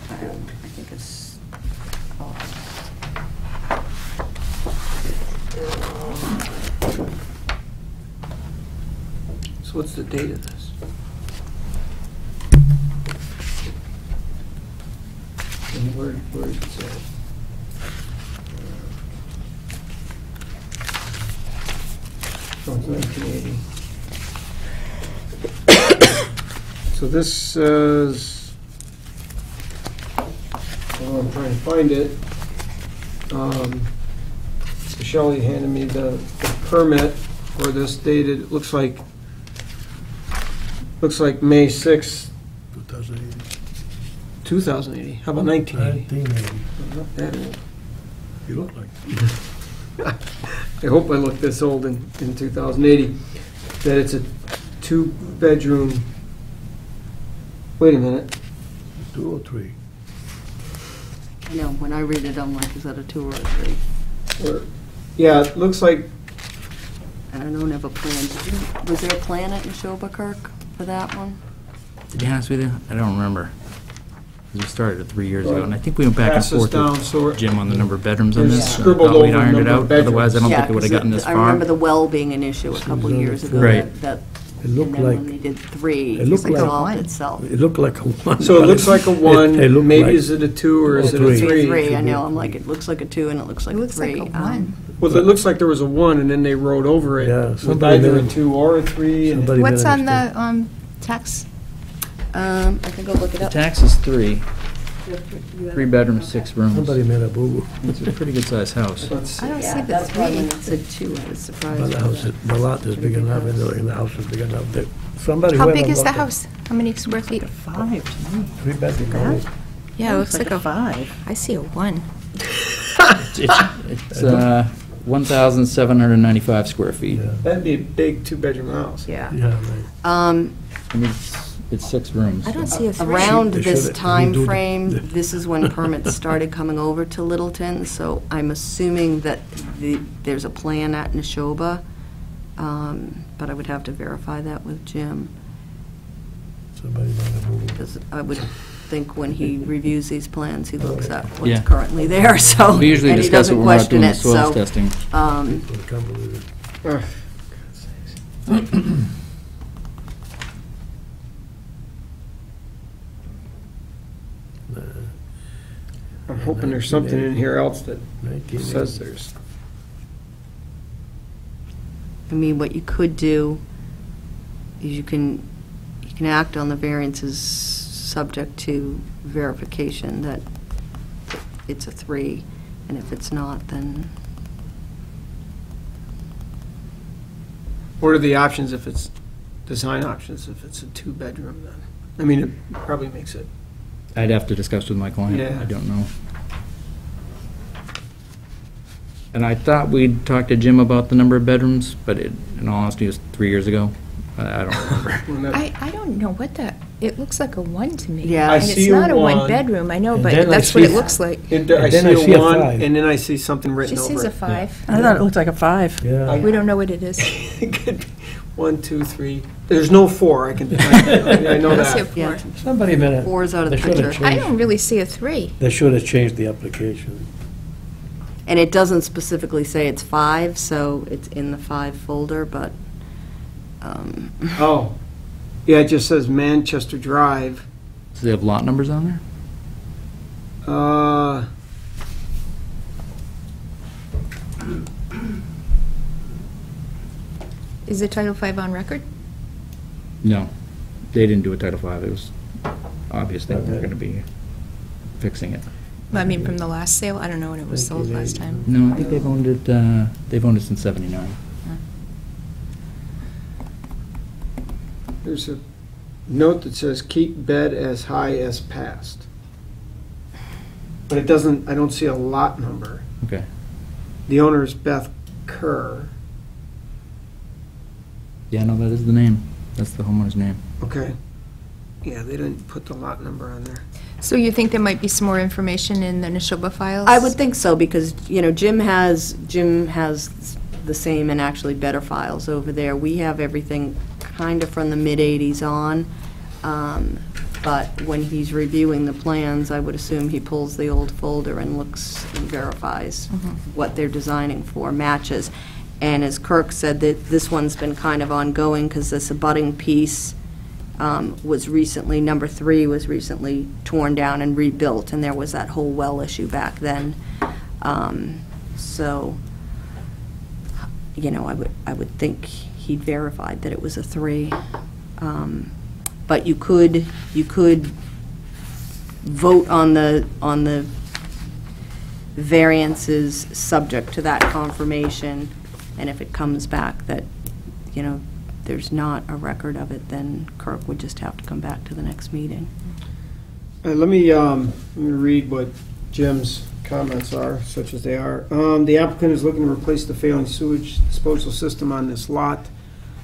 Speaker 4: I think it's,
Speaker 1: So what's the date of this? And where is it say? Oh, it's 1980. So this says, well, I'm trying to find it. Shelley handed me the permit for this dated, it looks like May 6th,
Speaker 6: 2008.
Speaker 1: 2080. How about 1980?
Speaker 6: 1980.
Speaker 1: Not that old.
Speaker 6: You look like.
Speaker 1: I hope I look this old in 2080. That it's a 2-bedroom, wait a minute.
Speaker 6: 2 or 3.
Speaker 4: I know, when I read it, I'm like, is that a 2 or a 3?
Speaker 1: Yeah, it looks like,
Speaker 4: I don't have a plan. Was there a plan at Neshoba for that one?
Speaker 7: To be honest with you, I don't remember. 'Cause we started it 3 years ago, and I think we went back and
Speaker 1: pass this
Speaker 7: forth
Speaker 1: down,
Speaker 7: with
Speaker 1: so
Speaker 7: Jim on the number of bedrooms on
Speaker 1: There's
Speaker 7: this.
Speaker 1: scribbled
Speaker 7: Thought we'd
Speaker 1: over
Speaker 7: ironed it
Speaker 1: number of
Speaker 7: out.
Speaker 1: bedrooms.
Speaker 7: Otherwise, I don't
Speaker 4: Yeah,
Speaker 7: think it would have
Speaker 4: 'cause
Speaker 7: gotten this
Speaker 4: I remember
Speaker 7: far.
Speaker 4: the well being an issue a couple
Speaker 6: Right.
Speaker 4: years ago.
Speaker 7: Right.
Speaker 4: That,
Speaker 6: It looked
Speaker 4: and then
Speaker 6: like,
Speaker 4: when they did 3,
Speaker 6: it
Speaker 4: it
Speaker 6: looked like-
Speaker 4: resolved itself.
Speaker 6: it looked like a 1.
Speaker 1: so it looks like a 1,
Speaker 6: It looked
Speaker 1: maybe
Speaker 6: like-
Speaker 1: is it a 2 or is it a
Speaker 6: Three.
Speaker 1: 3?
Speaker 4: 3, I know, I'm like, it looks like a 2 and it looks like
Speaker 3: It
Speaker 4: a
Speaker 3: looks like
Speaker 4: 3.
Speaker 3: a 1.
Speaker 1: Well, it looks like there was a 1 and then they wrote over it
Speaker 6: Yeah,
Speaker 1: with
Speaker 6: somebody
Speaker 1: either a
Speaker 6: made-
Speaker 1: 2 or a 3. and-
Speaker 6: Somebody
Speaker 3: What's
Speaker 6: made a
Speaker 3: on
Speaker 6: mistake.
Speaker 3: the tax?
Speaker 4: I can go look it
Speaker 7: The
Speaker 4: up.
Speaker 7: tax is 3, 3 bedrooms, 6 rooms.
Speaker 6: Somebody made a boo-boo.
Speaker 7: It's a pretty good-sized house.
Speaker 1: Let's see.
Speaker 3: I don't see
Speaker 4: Yeah,
Speaker 3: the
Speaker 4: that's why when
Speaker 3: 3.
Speaker 4: it said 2, I was surprised.
Speaker 6: But the
Speaker 4: by
Speaker 6: house,
Speaker 4: that.
Speaker 6: the lot is big enough, and the house is big enough that Somebody
Speaker 3: How
Speaker 6: went
Speaker 3: big
Speaker 6: and
Speaker 3: is the
Speaker 6: looked at
Speaker 3: house? How many square feet?
Speaker 5: 5 to me.
Speaker 6: 3-bedroom.
Speaker 5: That?
Speaker 6: only.
Speaker 3: Yeah, it looks like a,
Speaker 5: 5.
Speaker 3: I see a 1.
Speaker 7: It's 1,795 square feet.
Speaker 6: Yeah,
Speaker 1: That'd be a big two-bedroom house.
Speaker 4: Yeah.
Speaker 6: yeah, right.
Speaker 7: I mean, it's 6 rooms.
Speaker 3: I don't see a 3.
Speaker 4: Around
Speaker 6: They
Speaker 4: this
Speaker 6: should
Speaker 4: time
Speaker 6: redo
Speaker 4: frame,
Speaker 6: the-
Speaker 4: this is when permits started coming over to Littleton, so I'm assuming that there's a plan at Neshoba, but I would have to verify that with Jim,
Speaker 6: Somebody might have moved.
Speaker 4: because I would think when he reviews these plans, he looks at what's
Speaker 7: Yeah.
Speaker 4: currently there, so,
Speaker 7: We usually
Speaker 4: and he
Speaker 7: discuss it
Speaker 4: doesn't
Speaker 7: when we're out
Speaker 4: question
Speaker 7: doing the
Speaker 4: it,
Speaker 7: soils
Speaker 4: so.
Speaker 7: testing.
Speaker 6: People can't believe it.
Speaker 1: Ugh, God's sakes. I'm hoping there's something in here else that
Speaker 6: 1980.
Speaker 1: says there's,
Speaker 4: I mean, what you could do is you can act on the variances subject to verification that it's a 3, and if it's not, then,
Speaker 1: what are the options if it's, design options if it's a two-bedroom then? I mean, it probably makes it,
Speaker 7: I'd have to discuss with my client.
Speaker 1: Yeah.
Speaker 7: I don't know. And I thought we'd talked to Jim about the number of bedrooms, but in all honesty, it was 3 years ago. I don't remember.
Speaker 1: when that-
Speaker 3: I don't know what that, it looks like a 1 to me.
Speaker 4: Yeah.
Speaker 1: I
Speaker 3: And it's
Speaker 1: see a
Speaker 3: not a
Speaker 1: 1.
Speaker 3: 1-bedroom, I know,
Speaker 6: And
Speaker 3: but
Speaker 6: then I
Speaker 3: that's what it
Speaker 6: see-
Speaker 3: looks like.
Speaker 1: I
Speaker 6: And then I
Speaker 1: see
Speaker 6: see
Speaker 1: a
Speaker 6: a
Speaker 1: 1,
Speaker 6: 5.
Speaker 1: and then I see something
Speaker 3: She
Speaker 1: written
Speaker 3: sees
Speaker 1: over
Speaker 3: a
Speaker 1: it.
Speaker 3: 5.
Speaker 5: I thought it looked like a 5.
Speaker 6: Yeah.
Speaker 3: We don't know what it is.
Speaker 1: It could be 1, 2, 3, there's no 4, I know
Speaker 3: I see a
Speaker 1: that.
Speaker 3: 4.
Speaker 4: yeah,
Speaker 6: Somebody better.
Speaker 4: 4's out of the
Speaker 6: They should have
Speaker 4: picture.
Speaker 3: I
Speaker 6: changed-
Speaker 3: don't really see a 3.
Speaker 6: They should have changed the application.
Speaker 4: And it doesn't specifically say it's 5, so it's in the 5 folder, but,
Speaker 1: Oh, yeah, it just says Manchester Drive.
Speaker 7: Does they have lot numbers on there?
Speaker 3: Is the Title 5 on record?
Speaker 7: No. They didn't do a Title V. It was obvious they were
Speaker 6: Okay.
Speaker 7: going to be fixing it.
Speaker 3: I mean, from the last sale, I don't know when it was sold last time.
Speaker 7: No, I think they've owned it since '79.
Speaker 1: There's a note that says keep bed as high as passed. But it doesn't, I don't see a lot number.
Speaker 7: Okay.
Speaker 1: The owner is Beth Kerr.
Speaker 7: Yeah, no, that is the name. That's the homeowner's name.
Speaker 1: Okay. Yeah, they didn't put the lot number on there.
Speaker 3: So you think there might be some more information in the Neshoba files?
Speaker 4: I would think so, because, you know, Jim has the same and actually better files over there. We have everything kind of from the mid-'80s on, but when he's reviewing the plans, I would assume he pulls the old folder and looks and verifies what they're designing for, matches. And as Kirk said, that this one's been kind of ongoing, because this abutting piece was recently, number 3 was recently torn down and rebuilt, and there was that whole well issue back then. So, you know, I would think he'd verified that it was a 3. But you could vote on the variances subject to that confirmation, and if it comes back that, you know, there's not a record of it, then Kirk would just have to come back to the next meeting.
Speaker 1: Let me read what Jim's comments are, such as they are. The applicant is looking to replace the failing sewage disposal system on this lot.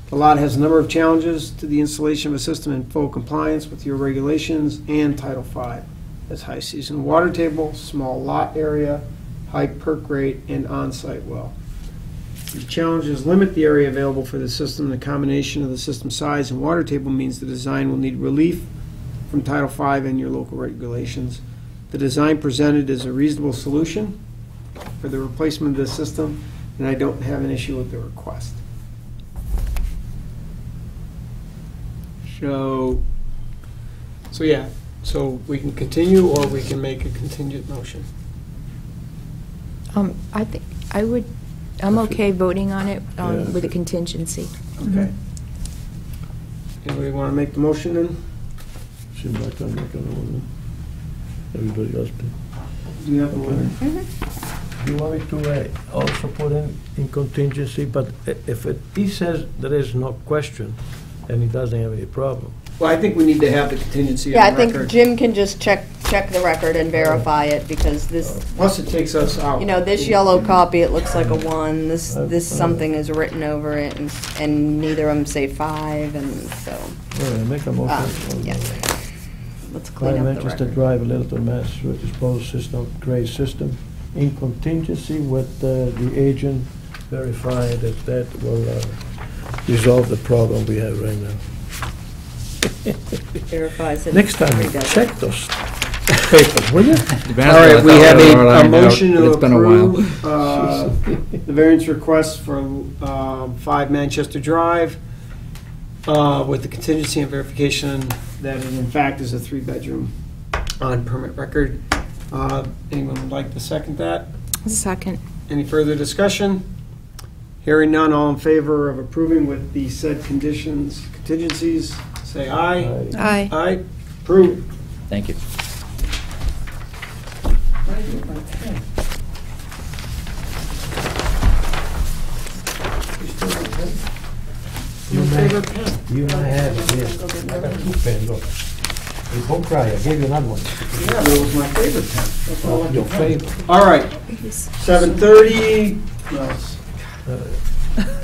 Speaker 1: The lot has a number of challenges to the installation of a system in full compliance with your regulations and Title V. As high season water table, small lot area, high perk rate, and on-site well. The challenges limit the area available for the system. The combination of the system size and water table means the design will need relief from Title V and your local regulations. The design presented is a reasonable solution for the replacement of this system, and I don't have an issue with the request. So yeah, so we can continue, or we can make a contingent motion.
Speaker 3: I think, I'm okay voting on it
Speaker 6: Yeah.
Speaker 3: with a contingency.
Speaker 1: Okay. Anybody want to make the motion then?
Speaker 6: Seems like I'm not gonna want everybody else did.
Speaker 1: Do you have the letter?
Speaker 6: You want me to also put in contingency, but if he says there is no question, and he doesn't have any problem.
Speaker 1: Well, I think we need to have the contingency
Speaker 4: Yeah, I
Speaker 1: on
Speaker 4: think
Speaker 1: record.
Speaker 4: Jim can just check the record and verify it, because this,
Speaker 1: Plus, it takes us out.
Speaker 4: you know, this yellow copy, it looks like a 1, this something is written over it, and neither of them say 5, and so,
Speaker 6: All right, make a motion.
Speaker 4: yeah. Let's clean
Speaker 6: Prime
Speaker 4: up the
Speaker 6: Manchester
Speaker 4: record.
Speaker 6: Drive, Littleton, Mass. Sewage disposal system, grade system, in contingency with the agent verify that will resolve the problem we have right now.
Speaker 4: Verifies it.
Speaker 6: Next time,
Speaker 4: Very good.
Speaker 6: check those papers, will you?
Speaker 1: All right, we have a motion to
Speaker 7: It's been a while.
Speaker 1: approve the variance request for 5 Manchester Drive with the contingency and verification that it in fact is a 3-bedroom on permit record. Anyone would like to second that?
Speaker 3: Second.
Speaker 1: Any further discussion? Hearing none, all in favor of approving with the said conditions, contingencies, say aye.
Speaker 3: Aye.
Speaker 1: Aye, approved.
Speaker 7: Thank you.
Speaker 6: You and I have it, yes. I got 2 pens, look. Hey, don't cry, I gave you another one.
Speaker 1: Yeah, that was my favorite pen. That's all I
Speaker 6: Your
Speaker 1: can think.
Speaker 6: favorite.
Speaker 1: All right, 7:30,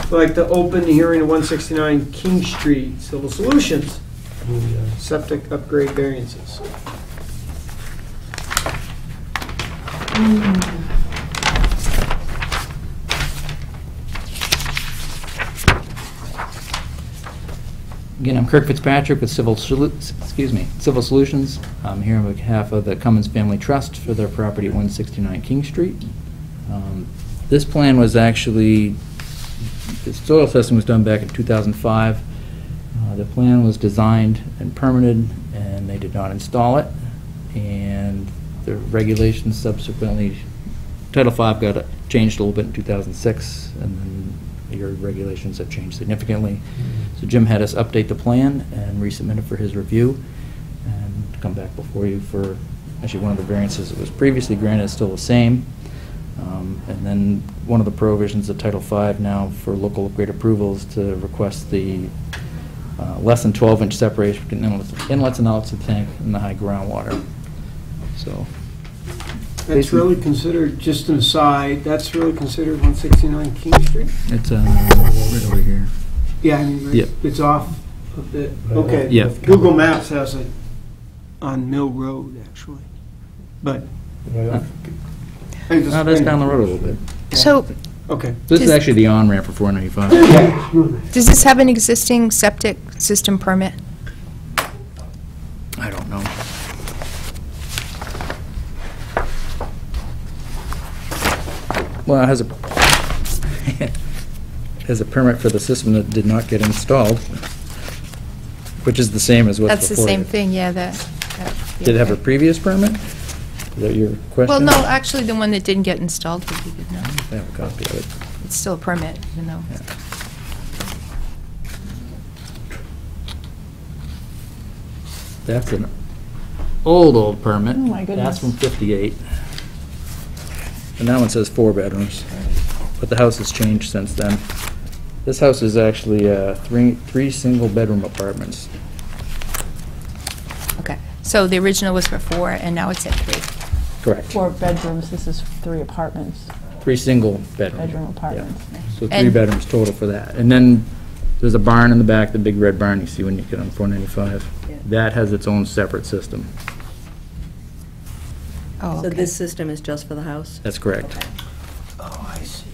Speaker 1: I'd like to open the hearing at 169 King Street, Civil Solutions, septic upgrade variances.
Speaker 7: Again, I'm Kirk Fitzpatrick with Civil Solutions. I'm here on behalf of the Cummins Family Trust for their property at 169 King Street. This plan was actually, the soil testing was done back in 2005. The plan was designed and permitted, and they did not install it. And the regulations subsequently, Title V got changed a little bit in 2006, and then your regulations have changed significantly. So Jim had us update the plan and resubmit it for his review, and come back before you for, actually, one of the variances that was previously granted is still the same. And then one of the provisions of Title V now for local upgrade approval is to request the less than 12-inch separation between inlets and outlets of the tank and the high groundwater. So,
Speaker 1: That's really considered, just an aside, that's really considered 169 King Street?
Speaker 7: it's right over here.
Speaker 1: Yeah, I mean, right,
Speaker 7: Yep.
Speaker 1: it's off a bit. Okay.
Speaker 7: Yeah.
Speaker 1: Google Maps has it on Mill Road, actually. But.
Speaker 7: No, that's down the road a little bit.
Speaker 3: So,
Speaker 1: Okay.
Speaker 7: This is
Speaker 3: Does-
Speaker 7: actually the on-ramp for 495.
Speaker 3: does this have an existing septic system permit?
Speaker 7: I don't know. Well, it has a, it has a permit for the system that did not get installed, which is the same as what's
Speaker 3: That's the
Speaker 7: before
Speaker 3: same
Speaker 7: you.
Speaker 3: thing, yeah, that.
Speaker 7: Did it have a previous permit? Is that your question?
Speaker 3: Well, no, actually, the one that didn't get installed would be good enough.
Speaker 7: I have a copy of it.
Speaker 3: It's still a permit, even though.
Speaker 7: That's an old permit.
Speaker 5: Oh, my
Speaker 7: That's
Speaker 5: goodness.
Speaker 7: from '58. And that one says 4 bedrooms, but the house has changed since then. This house is actually three single-bedroom apartments.
Speaker 3: Okay, so the original was for 4, and now it's at 3.
Speaker 7: Correct.
Speaker 5: 4 bedrooms, this is 3 apartments,
Speaker 7: 3 single-bedroom.
Speaker 5: bedroom apartments.
Speaker 7: So 3
Speaker 3: And-
Speaker 7: bedrooms total for that. And then there's a barn in the back, the big red barn you see when you get on 495.
Speaker 4: Yeah.
Speaker 7: That has its own separate system.
Speaker 3: Oh,
Speaker 4: So
Speaker 3: okay.
Speaker 4: this system is just for the house?
Speaker 7: That's correct.
Speaker 1: Oh, I see.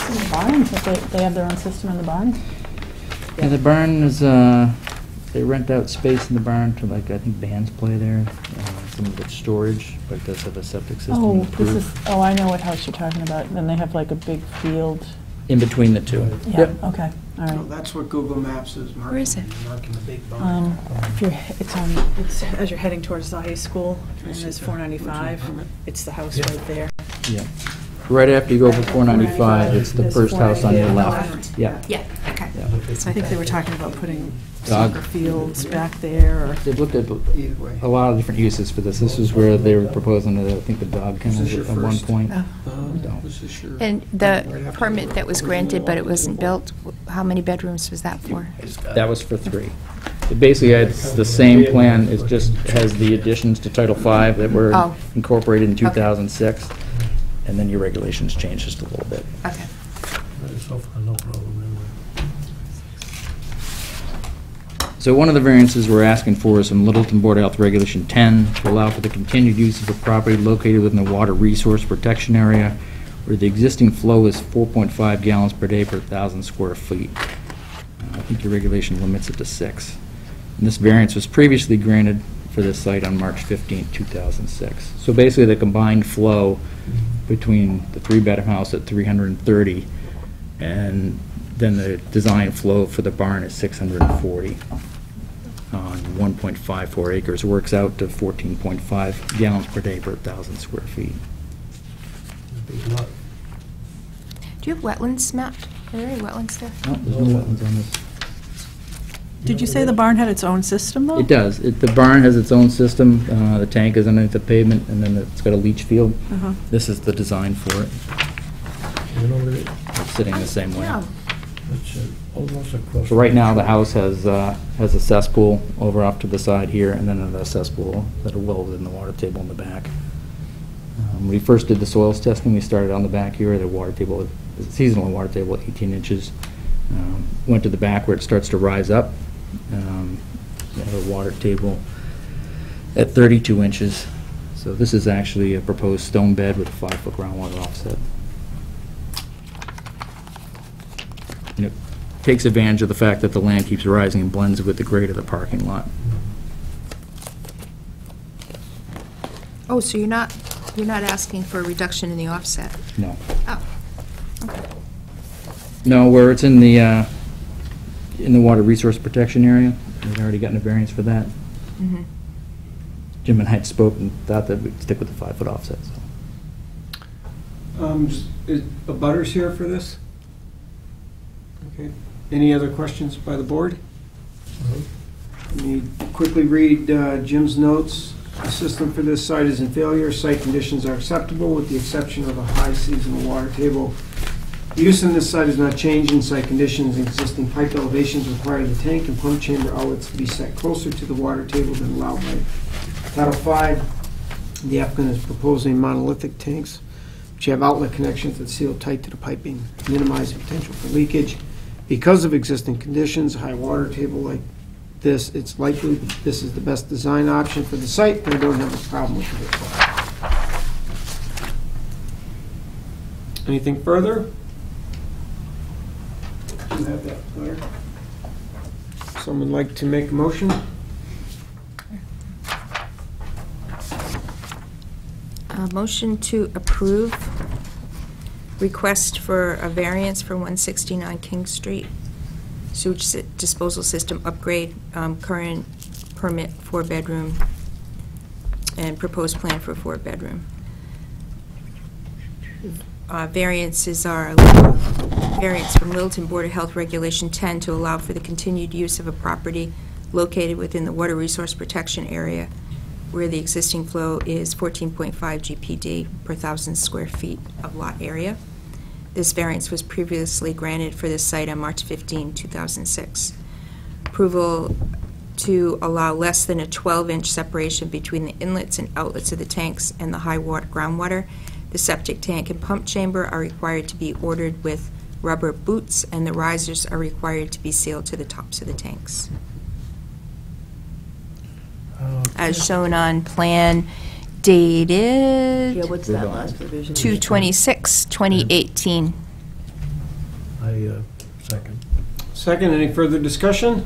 Speaker 5: In the barns, if they have their own system in the barn?
Speaker 7: Yeah, the barn is, they rent out space in the barn to, like, I think bands play there. Some of it's storage, but it does have a septic system
Speaker 5: Oh,
Speaker 7: with
Speaker 5: this is,
Speaker 7: roof
Speaker 5: oh, I know what house you're talking about. Then they have like a big field.
Speaker 7: in between the two.
Speaker 5: Yeah, okay, all
Speaker 1: No,
Speaker 5: right.
Speaker 1: that's what Google Maps is marking.
Speaker 3: Where is it?
Speaker 1: Marking the big barn.
Speaker 5: If you're, it's as you're heading towards the high school, and there's 495. It's the house right there.
Speaker 7: Yeah. Right after you go over 495, it's the
Speaker 5: There's
Speaker 7: first house on your
Speaker 5: 495.
Speaker 7: left. Yeah.
Speaker 3: Yeah, I Okay.
Speaker 5: So I think they were talking about putting
Speaker 7: Dog.
Speaker 5: soccer fields back there, or,
Speaker 7: They've looked at
Speaker 1: Either way.
Speaker 7: a lot of different uses for this. This is where they were proposing, I think, the dog kennel
Speaker 1: Is this your
Speaker 7: at one
Speaker 1: first?
Speaker 7: point.
Speaker 1: No. This is your.
Speaker 3: And the permit that was granted, but it wasn't built, how many bedrooms was that for?
Speaker 7: That was for 3. It basically, it's the same plan, it just has the additions to Title V that were
Speaker 3: Oh.
Speaker 7: incorporated in 2006, and then your regulations changed just a little bit.
Speaker 3: Okay.
Speaker 6: So far, no problem anyway.
Speaker 7: So one of the variances we're asking for is from Littleton Board of Health Regulation 10 to allow for the continued use of a property located within the water resource protection area where the existing flow is 4.5 gallons per day per 1,000 square feet. I think your regulation limits it to 6. And this variance was previously granted for this site on March 15, 2006. So basically, the combined flow between the 3-bedroom house at 330 and then the design flow for the barn is 640 on 1.54 acres. Works out to 14.5 gallons per day per 1,000 square feet.
Speaker 6: Big lot.
Speaker 3: Do you have wetlands mapped? Are there any wetlands there?
Speaker 7: No, there's no wetlands on this.
Speaker 5: did you say the barn had its own system, though?
Speaker 7: It does. The barn has its own system. The tank is underneath the pavement, and then it's got a leach field.
Speaker 5: Uh-huh.
Speaker 7: This is the design for it.
Speaker 6: You know,
Speaker 7: It's sitting the same way.
Speaker 3: No.
Speaker 6: it's almost across.
Speaker 7: So right now, the house has a cesspool over off to the side here, and then a cesspool that will well within the water table in the back. When we first did the soils testing, we started on the back here, the water table, the seasonal water table at 18 inches. Went to the back where it starts to rise up. We have a water table at 32 inches. So this is actually a proposed stone bed with a 5-foot groundwater offset. And it takes advantage of the fact that the land keeps rising and blends with the grade of the parking lot.
Speaker 3: Oh, so you're not asking for a reduction in the offset?
Speaker 7: No.
Speaker 3: Oh, okay.
Speaker 7: No, where it's in the water resource protection area, we've already gotten a variance for that.
Speaker 3: Mhm.
Speaker 7: Jim and I had spoken, thought that we'd stick with the 5-foot offset, so.
Speaker 1: Is a butters here for this? Okay. Any other questions by the board? Let me quickly read Jim's notes. The system for this site is in failure. Site conditions are acceptable with the exception of a high seasonal water table. Use in this site is not changing. Site conditions, existing pipe elevations require the tank and pump chamber outlets to be set closer to the water table than allowed by Title V. The applicant is proposing monolithic tanks which have outlet connections that seal tight to the piping, minimizing potential for leakage. Because of existing conditions, a high water table like this, it's likely that this is the best design option for the site, and I don't have a problem with it. Anything further? You have that, Claire. Someone like to make a motion?
Speaker 3: Motion to approve request for a variance for 169 King Street, sewage disposal system upgrade, current permit 4-bedroom, and proposed plan for a 4-bedroom. Variances are variance from Littleton Board of Health Regulation 10 to allow for the continued use of a property located within the water resource protection area where the existing flow is 14.5 GPD per 1,000 square feet of lot area. This variance was previously granted for this site on March 15, 2006. Approval to allow less than a 12-inch separation between the inlets and outlets of the tanks and the high water groundwater. The septic tank and pump chamber are required to be ordered with rubber boots, and the risers are required to be sealed to the tops of the tanks. As shown on plan dated
Speaker 4: Yeah, what's that last revision?
Speaker 3: 2/26/2018.
Speaker 6: I second.
Speaker 1: Second, any further discussion?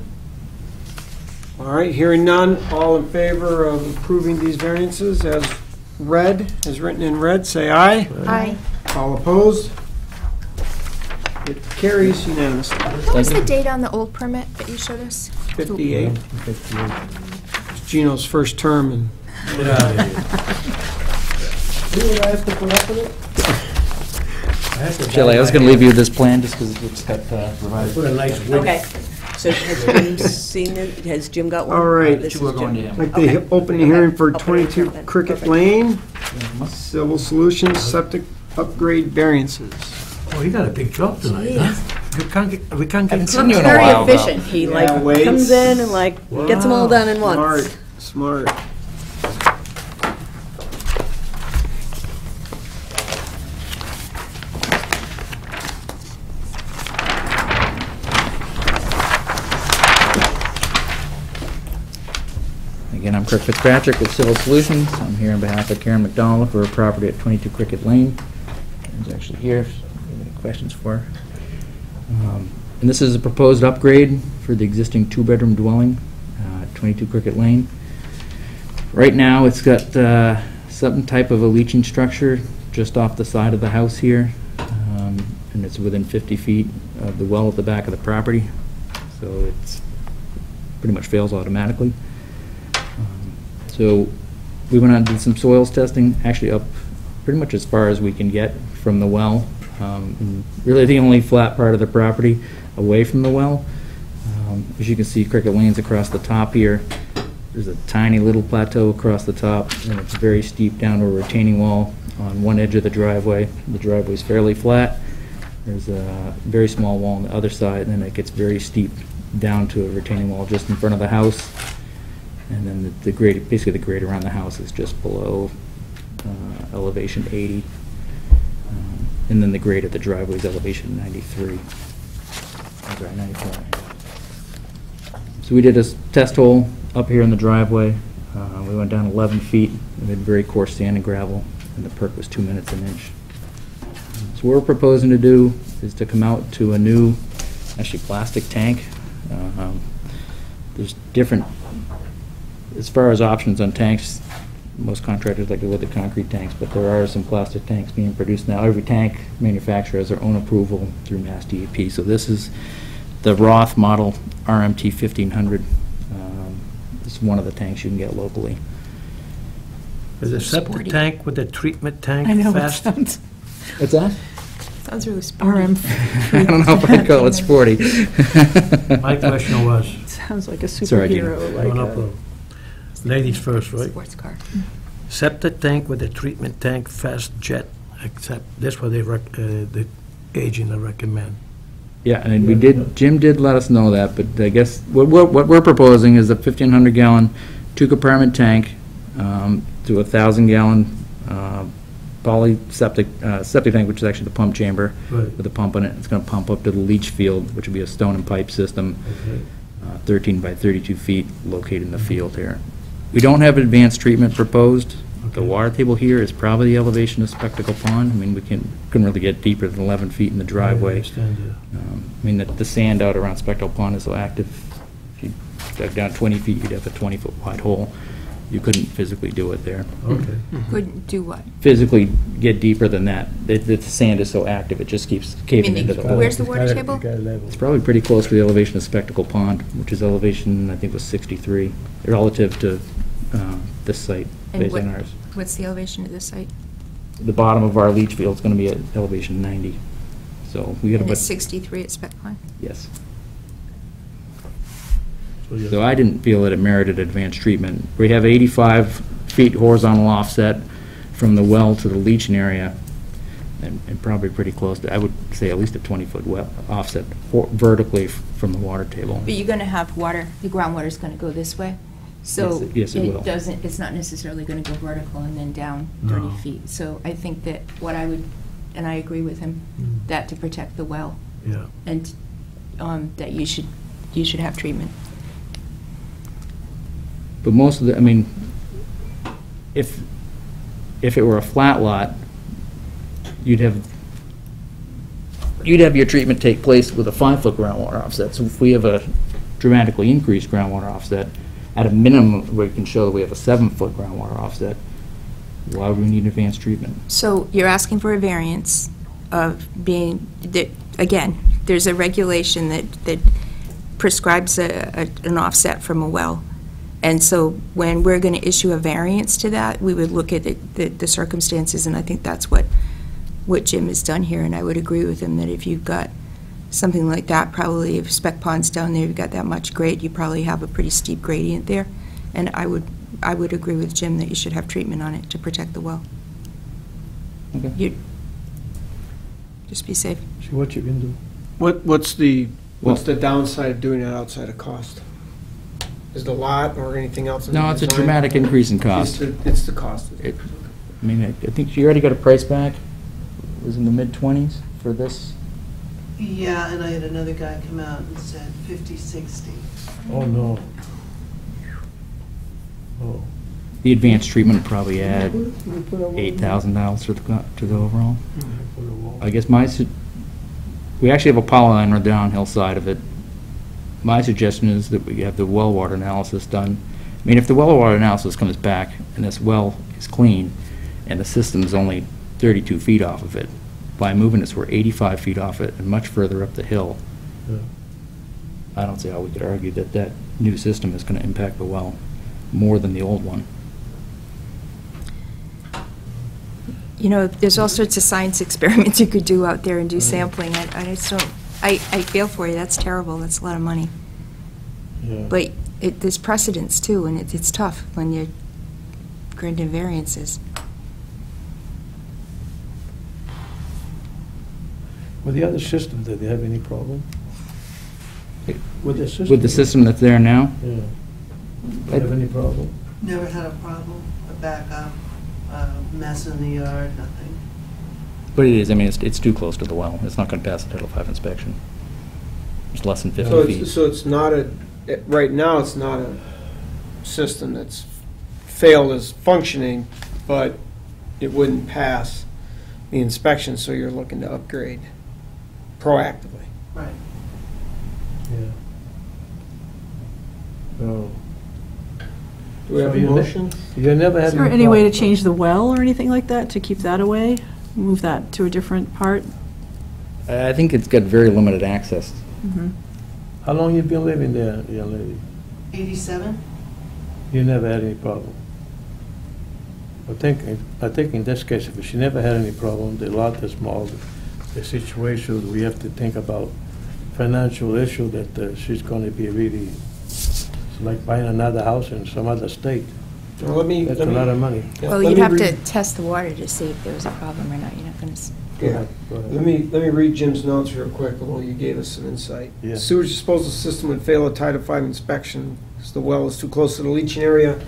Speaker 1: All right, hearing none, all in favor of approving these variances as read, as written in red, say aye.
Speaker 3: Aye.
Speaker 1: All opposed? It carries unanimously.
Speaker 3: What was the date on the old permit that you showed us?
Speaker 1: 58. It's Gino's first term, and
Speaker 6: Get out of here. You were asked to put up with it?
Speaker 7: Shelley, I was gonna leave you this plan just because it's got revised.
Speaker 6: Put a nice wig.
Speaker 9: Okay, so has Jim seen it? Has Jim got one?
Speaker 1: All right.
Speaker 9: This is
Speaker 7: We're going to
Speaker 9: Jim.
Speaker 7: him.
Speaker 1: I'd like to open the hearing for
Speaker 9: I'll put it
Speaker 1: 22
Speaker 9: in then.
Speaker 1: Cricket
Speaker 9: Perfect.
Speaker 1: Lane, Civil Solutions Septic Upgrade Variances.
Speaker 6: Oh, you got a big job tonight, huh? We can't get.
Speaker 7: seen you in a
Speaker 9: Very
Speaker 7: while, though.
Speaker 9: efficient. He
Speaker 1: Yeah,
Speaker 9: like
Speaker 1: waits.
Speaker 9: comes in and like gets them all done in once.
Speaker 1: Smart, smart.
Speaker 7: Again, I'm Kirk Fitzpatrick with Civil Solutions. I'm here on behalf of Karen McDonald for a property at 22 Cricket Lane. Karen's actually here, if you have any questions for her. And this is a proposed upgrade for the existing two-bedroom dwelling at 22 Cricket Lane. Right now, it's got some type of a leaching structure just off the side of the house here, and it's within 50 feet of the well at the back of the property, so it's pretty much fails automatically. So we went out and did some soils testing, actually up pretty much as far as we can get from the well. And really the only flat part of the property away from the well. As you can see, Cricket Lane's across the top here. There's a tiny little plateau across the top, and it's very steep down to a retaining wall on one edge of the driveway. The driveway's fairly flat. There's a very small wall on the other side, and then it gets very steep down to a retaining wall just in front of the house. And then the grade, basically the grade around the house is just below elevation 80. And then the grade of the driveway is elevation 93. I'm sorry, 94. So we did a test hole up here in the driveway. We went down 11 feet. We had very coarse sand and gravel, and the perk was 2 minutes an inch. So what we're proposing to do is to come out to a new, actually plastic tank. There's different, as far as options on tanks, most contractors like to look at concrete tanks, but there are some plastic tanks being produced now. Every tank manufacturer has their own approval through Mass DEP. So this is the Roth model RMT 1500. This is one of the tanks you can get locally.
Speaker 6: Is a septic tank with a treatment tank
Speaker 5: I know, it
Speaker 6: fast?
Speaker 5: sounds,
Speaker 7: What's that?
Speaker 3: Sounds really sporty.
Speaker 7: I don't know if I'd call it sporty.
Speaker 6: My question was,
Speaker 5: sounds like a
Speaker 7: Sorry, Gina.
Speaker 5: superhero,
Speaker 6: no, no
Speaker 5: like
Speaker 6: problem. Ladies first, right?
Speaker 3: Sports car.
Speaker 6: Septic tank with a treatment tank fast jet, except that's what the agent recommend.
Speaker 7: Yeah, and we did, Jim did let us know that, but I guess what we're proposing is a 1,500 gallon, 2-compartment tank to a 1,000 gallon septic tank, which is actually the pump chamber
Speaker 6: Right.
Speaker 7: with a pump in it. It's going to pump up to the leach field, which will be a stone and pipe system,
Speaker 6: Okay.
Speaker 7: 13 by 32 feet located in the field here. We don't have advanced treatment proposed. The
Speaker 6: Okay.
Speaker 7: water table here is probably the elevation of Spectacle Pond. I mean, we couldn't really get deeper than 11 feet in the
Speaker 6: I
Speaker 7: driveway.
Speaker 6: understand, yeah.
Speaker 7: I mean, the sand out around Spectacle Pond is so active. If you dug down 20 feet, you'd have a 20-foot wide hole. You couldn't physically do it there.
Speaker 6: Okay.
Speaker 3: Couldn't do what?
Speaker 7: Physically get deeper than that. The sand is so active, it just keeps caving
Speaker 3: Meaning,
Speaker 7: into the hole.
Speaker 3: where's the water table?
Speaker 7: It's probably pretty close to the elevation of Spectacle Pond, which is elevation, I think, was 63, relative to this site,
Speaker 3: And
Speaker 7: based
Speaker 3: what-
Speaker 7: on ours.
Speaker 3: What's the elevation of this site?
Speaker 7: The bottom of our leach field is going to be at elevation 90. So we got
Speaker 3: And
Speaker 7: about,
Speaker 3: it's 63 at Spec Pond?
Speaker 7: yes.
Speaker 6: you're-
Speaker 7: So I didn't feel that it merited advanced treatment. We have 85 feet horizontal offset from the well to the leaching area, and probably pretty close to, I would say at least a 20-foot well offset vertically from the water table.
Speaker 3: But you're going to have water, the groundwater's going to go this way? So
Speaker 7: Yes, it will.
Speaker 3: doesn't, it's not necessarily going to go vertical and then down
Speaker 6: No.
Speaker 3: 30 feet. So I think that what I would, and I agree with him, that to protect the well,
Speaker 6: Yeah.
Speaker 3: and that you should have treatment.
Speaker 7: But most of the, I mean, if it were a flat lot, you'd have your treatment take place with a 5-foot groundwater offset. So if we have a dramatically increased groundwater offset, at a minimum, we can show that we have a 7-foot groundwater offset. Why would we need advanced treatment?
Speaker 3: So you're asking for a variance of being, again, there's a regulation that prescribes an offset from a well. And so when we're going to issue a variance to that, we would look at the circumstances, and I think that's what what Jim has done here, and I would agree with him that if you've got something like that, probably if spec ponds down there, you've got that much grade, you probably have a pretty steep gradient there. And I would agree with Jim that you should have treatment on it to protect the well.
Speaker 7: Okay.
Speaker 3: You just be safe.
Speaker 6: See what you can do.
Speaker 1: What's the downside of doing it outside of cost? Is the lot or anything else in the
Speaker 7: No, it's a
Speaker 1: design?
Speaker 7: dramatic increase in cost.
Speaker 1: It's the cost.
Speaker 7: It- I mean, I think you already got a price back. It was in the mid-20s for this.
Speaker 10: Yeah, and I had another guy come out and said 50, 60.
Speaker 6: Oh, no. Oh.
Speaker 7: The advanced treatment would probably add $8,000 to the overall. I guess we actually have a power line on the downhill side of it. My suggestion is that we have the well water analysis done. I mean, if the well water analysis comes back and this well is clean and the system's only 32 feet off of it, by moving this, we're 85 feet off it and much further up the hill.
Speaker 6: Yeah.
Speaker 7: I don't see how we could argue that that new system is going to impact the well more than the old one.
Speaker 3: You know, there's all sorts of science experiments you could do out there and do sampling. I just don't, I feel for you, that's terrible, that's a lot of money.
Speaker 6: Yeah.
Speaker 3: But there's precedents too, and it's tough when you're granting variances.
Speaker 6: With the other system, did they have any problem? With the system?
Speaker 7: With the system that's there now,
Speaker 6: Yeah. They have any problem?
Speaker 10: Never had a problem, a backup, a mess in the yard, nothing.
Speaker 7: but it is, I mean, it's too close to the well. It's not going to pass the Title V inspection. It's less than 50 feet.
Speaker 1: So it's not right now, it's not a system that's failed as functioning, but it wouldn't pass the inspection, so you're looking to upgrade proactively.
Speaker 10: Right.
Speaker 6: Yeah. No.
Speaker 1: Do we have
Speaker 6: So
Speaker 1: a
Speaker 6: you ne-
Speaker 1: motion?
Speaker 6: You never had
Speaker 5: Is there
Speaker 6: any
Speaker 5: any way to
Speaker 6: problem?
Speaker 5: change the well or anything like that, to keep that away? Move that to a different part?
Speaker 7: I think it's got very limited access.
Speaker 6: How long you been living there, young lady?
Speaker 10: 87?
Speaker 6: You never had any problem? I think in this case, if she never had any problem, the lot is small, the situation, we have to think about financial issue that she's gonna be really, it's like buying another house in some other state.
Speaker 1: Well, let me.
Speaker 6: That's a lot of money.
Speaker 1: yeah,
Speaker 3: Well,
Speaker 1: let
Speaker 3: you'd
Speaker 1: me
Speaker 3: have to
Speaker 1: read-
Speaker 3: test the water to see if there was a problem or not. You're not going to.
Speaker 6: Go
Speaker 1: Yeah.
Speaker 6: ahead, go ahead.
Speaker 1: Let me read Jim's notes real quick, although you gave us some insight.
Speaker 6: Yeah.
Speaker 1: Sewage disposal system would fail a Title V inspection because the well is too close to the leaching area.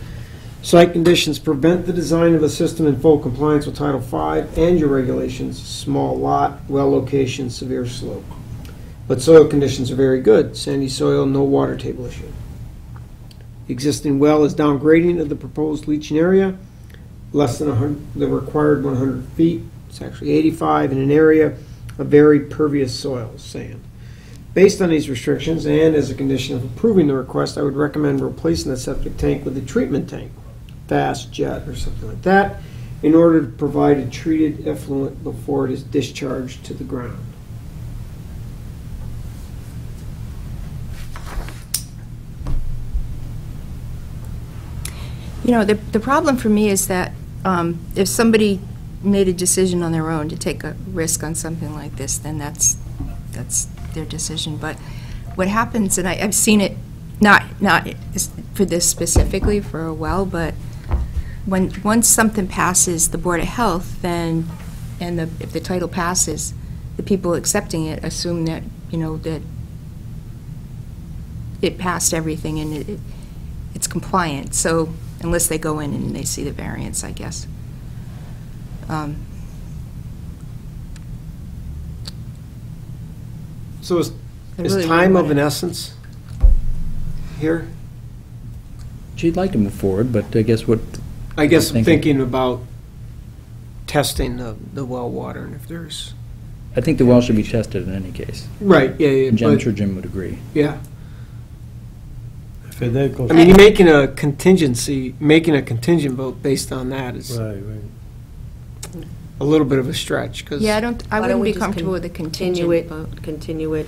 Speaker 1: Site conditions prevent the design of a system in full compliance with Title V and your regulations, small lot, well location, severe slope. But soil conditions are very good, sandy soil, no water table issue. The existing well is downgrading of the proposed leaching area, less than the required 100 feet. It's actually 85 in an area of very pervious soil, sand. Based on these restrictions, and as a condition of approving the request, I would recommend replacing the septic tank with a treatment tank, fast jet or something like that, in order to provide a treated effluent before it is discharged to the ground.
Speaker 3: You know, the problem for me is that if somebody made a decision on their own to take a risk on something like this, then that's their decision. But what happens, and I've seen it, not for this specifically for a well, but once something passes the Board of Health, then, and if the title passes, the people accepting it assume that, you know, that it passed everything and it's compliant. So unless they go in and they see the variance, I guess.
Speaker 1: So is
Speaker 3: I really
Speaker 1: time
Speaker 3: want
Speaker 1: of an
Speaker 3: it.
Speaker 1: essence here?
Speaker 7: She'd like to move forward, but I guess what,
Speaker 1: I guess I'm
Speaker 7: Thinking.
Speaker 1: thinking about testing the well water and if there's.
Speaker 7: I think the well should be tested in any case.
Speaker 1: Right, yeah,
Speaker 7: And I'm
Speaker 1: but,
Speaker 7: sure Jim would agree.
Speaker 1: yeah.
Speaker 6: If that goes.
Speaker 1: I mean, you're making a contingent vote based on that is
Speaker 6: Right, right.
Speaker 1: a little bit of a stretch, because.
Speaker 3: Yeah, I
Speaker 4: Why
Speaker 3: wouldn't
Speaker 4: don't we
Speaker 3: be
Speaker 4: just
Speaker 3: comfortable with a
Speaker 4: Continue
Speaker 3: contingent
Speaker 4: it,
Speaker 3: vote.
Speaker 4: continue it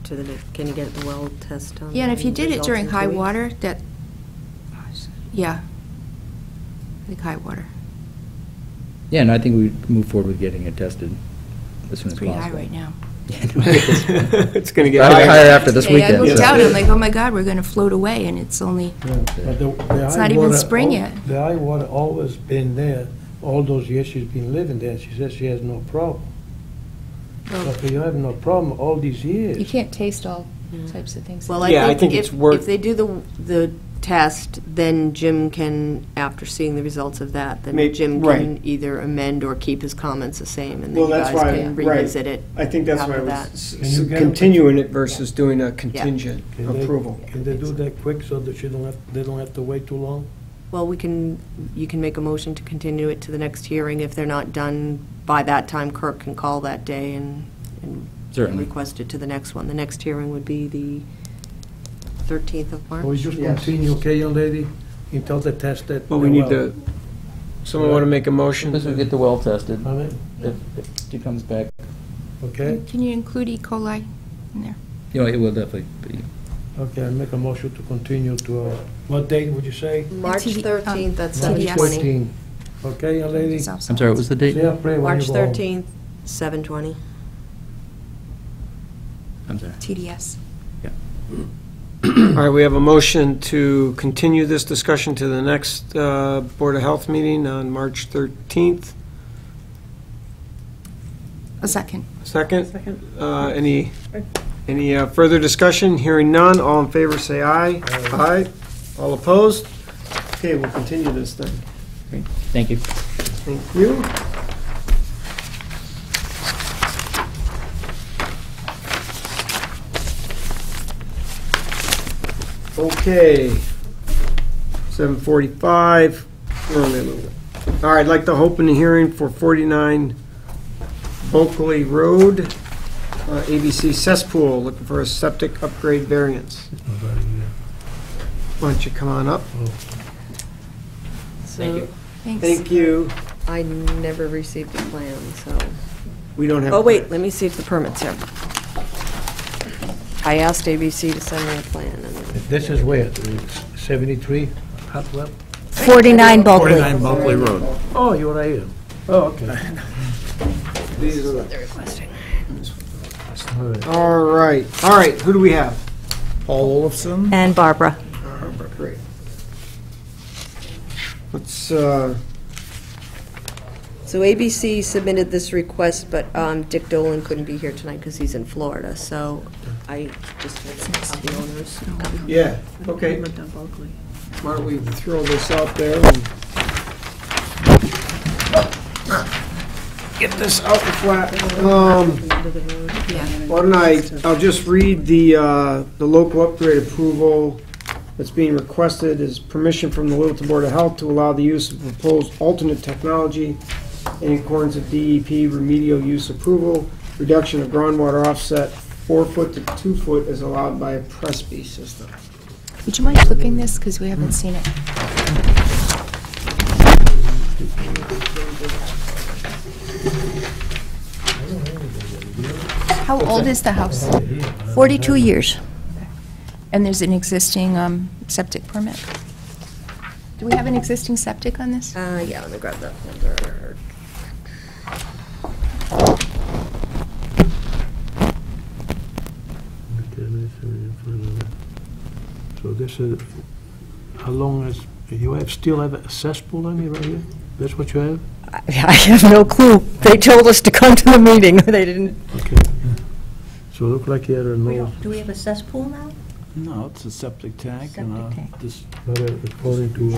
Speaker 4: to the next, can you get the well test done?
Speaker 3: Yeah, and if you did it
Speaker 4: Results
Speaker 3: during
Speaker 4: in
Speaker 3: high
Speaker 4: 2 weeks?
Speaker 3: water, yeah. I think high water.
Speaker 7: Yeah, and I think we move forward with getting it tested as soon as
Speaker 3: Pretty
Speaker 7: possible.
Speaker 3: high right now.
Speaker 1: It's going to get
Speaker 7: Higher
Speaker 1: higher.
Speaker 7: after this
Speaker 3: Yeah, I
Speaker 7: weekend.
Speaker 3: looked
Speaker 7: so-
Speaker 3: out, I'm like, oh my God, we're going to float away, and it's only,
Speaker 6: It's
Speaker 3: not even spring yet.
Speaker 6: The high water always been there, all those years she's been living there, and she says she has no problem.
Speaker 3: Well-
Speaker 6: But you have no problem all these years.
Speaker 3: you can't taste all types of things.
Speaker 4: Well,
Speaker 1: Yeah, I
Speaker 4: I
Speaker 1: think
Speaker 4: think
Speaker 1: it's worth-
Speaker 4: if they do the test, then Jim can, after seeing the results of that, then
Speaker 1: May-
Speaker 4: Jim
Speaker 1: right.
Speaker 4: can either amend or keep his comments the same, and then
Speaker 1: Well,
Speaker 4: you
Speaker 1: that's
Speaker 4: guys
Speaker 1: why-
Speaker 4: can
Speaker 1: right.
Speaker 4: revisit it.
Speaker 1: I think that's why I
Speaker 4: After
Speaker 1: was
Speaker 4: that.
Speaker 6: Can you get-
Speaker 1: continuing it versus doing a contingent
Speaker 6: Can they-
Speaker 1: approval.
Speaker 6: Can they do that quick so that they don't have to wait too long?
Speaker 4: Well, you can make a motion to continue it to the next hearing. If they're not done by that time, Kirk can call that day and
Speaker 7: Certainly.
Speaker 4: request it to the next one. The next hearing would be the 13th of March.
Speaker 6: Or we just
Speaker 1: Yes.
Speaker 6: continue, okay, young lady, until they test that?
Speaker 1: But we need to, someone want to make a motion?
Speaker 7: This will get the well tested.
Speaker 6: All right,
Speaker 7: If she comes back,
Speaker 6: okay,
Speaker 3: Can you include E. coli in there?
Speaker 7: it will definitely be.
Speaker 6: okay, I make a motion to continue to, what date would you say?
Speaker 4: March
Speaker 3: TD
Speaker 4: 13th at
Speaker 3: TDS.
Speaker 4: 7:20.
Speaker 6: 14. Okay, young lady?
Speaker 3: It's
Speaker 7: I'm
Speaker 3: outside.
Speaker 7: sorry, what was the date?
Speaker 6: Say a prayer when
Speaker 4: March
Speaker 6: you go home.
Speaker 4: 13th, 7:20.
Speaker 7: I'm sorry.
Speaker 3: TDS.
Speaker 1: All right, we have a motion to continue this discussion to the next Board of Health meeting on March 13th.
Speaker 3: A second.
Speaker 1: Second? Any further discussion? Hearing none, all in favor say aye. Aye. All opposed? Okay, we'll continue this then.
Speaker 7: Great. Thank you.
Speaker 1: Thank you. Okay, 7:45. We're only a little bit. All right, I'd like to open the hearing for 49 Bulkley Road, ABC cesspool, looking for a septic upgrade variance. Why don't you come on up?
Speaker 4: So
Speaker 3: Thanks.
Speaker 1: Thank you.
Speaker 4: I never received a plan, so.
Speaker 1: We don't have.
Speaker 4: Oh, wait, let me see if the permit's here. I asked ABC to send me a plan, and
Speaker 6: This is where, 73 Hopwell?
Speaker 4: 49 Bulkley.
Speaker 6: Bulkley Road. Oh, you're right here. Oh, okay.
Speaker 1: These are the-
Speaker 4: They're requesting.
Speaker 6: All right.
Speaker 1: All right, who do we have?
Speaker 8: Paul Olafson?
Speaker 4: And Barbara.
Speaker 1: Great. Let's,
Speaker 4: So ABC submitted this request, but Dick Dolan couldn't be here tonight because he's in Florida, so I just made a copy owners.
Speaker 1: yeah, okay.
Speaker 5: Lived on Bulkley.
Speaker 1: Why don't we throw this out there and get this out the flat.
Speaker 3: Yeah.
Speaker 1: Why don't I'll just read the local upgrade approval that's being requested is permission from the Littleton Board of Health to allow the use of proposed alternate technology in accordance with DEP remedial use approval. Reduction of groundwater offset 4 foot to 2 foot is allowed by a Presby system.
Speaker 3: Would you mind flipping this, because we haven't seen it? How old is the house?
Speaker 4: 42 years.
Speaker 3: And there's an existing septic permit? Do we have an existing septic on this?
Speaker 4: Yeah, let me grab that folder.
Speaker 6: So this is, how long is, still have a cesspool on it right here? That's what you have?
Speaker 4: I have no clue. They told us to come to the meeting. They didn't.
Speaker 6: Okay. So it look like you had a no,
Speaker 9: Do we have a cesspool now?
Speaker 11: No, it's a septic tank and
Speaker 9: Septic tank.
Speaker 11: this,
Speaker 6: but according to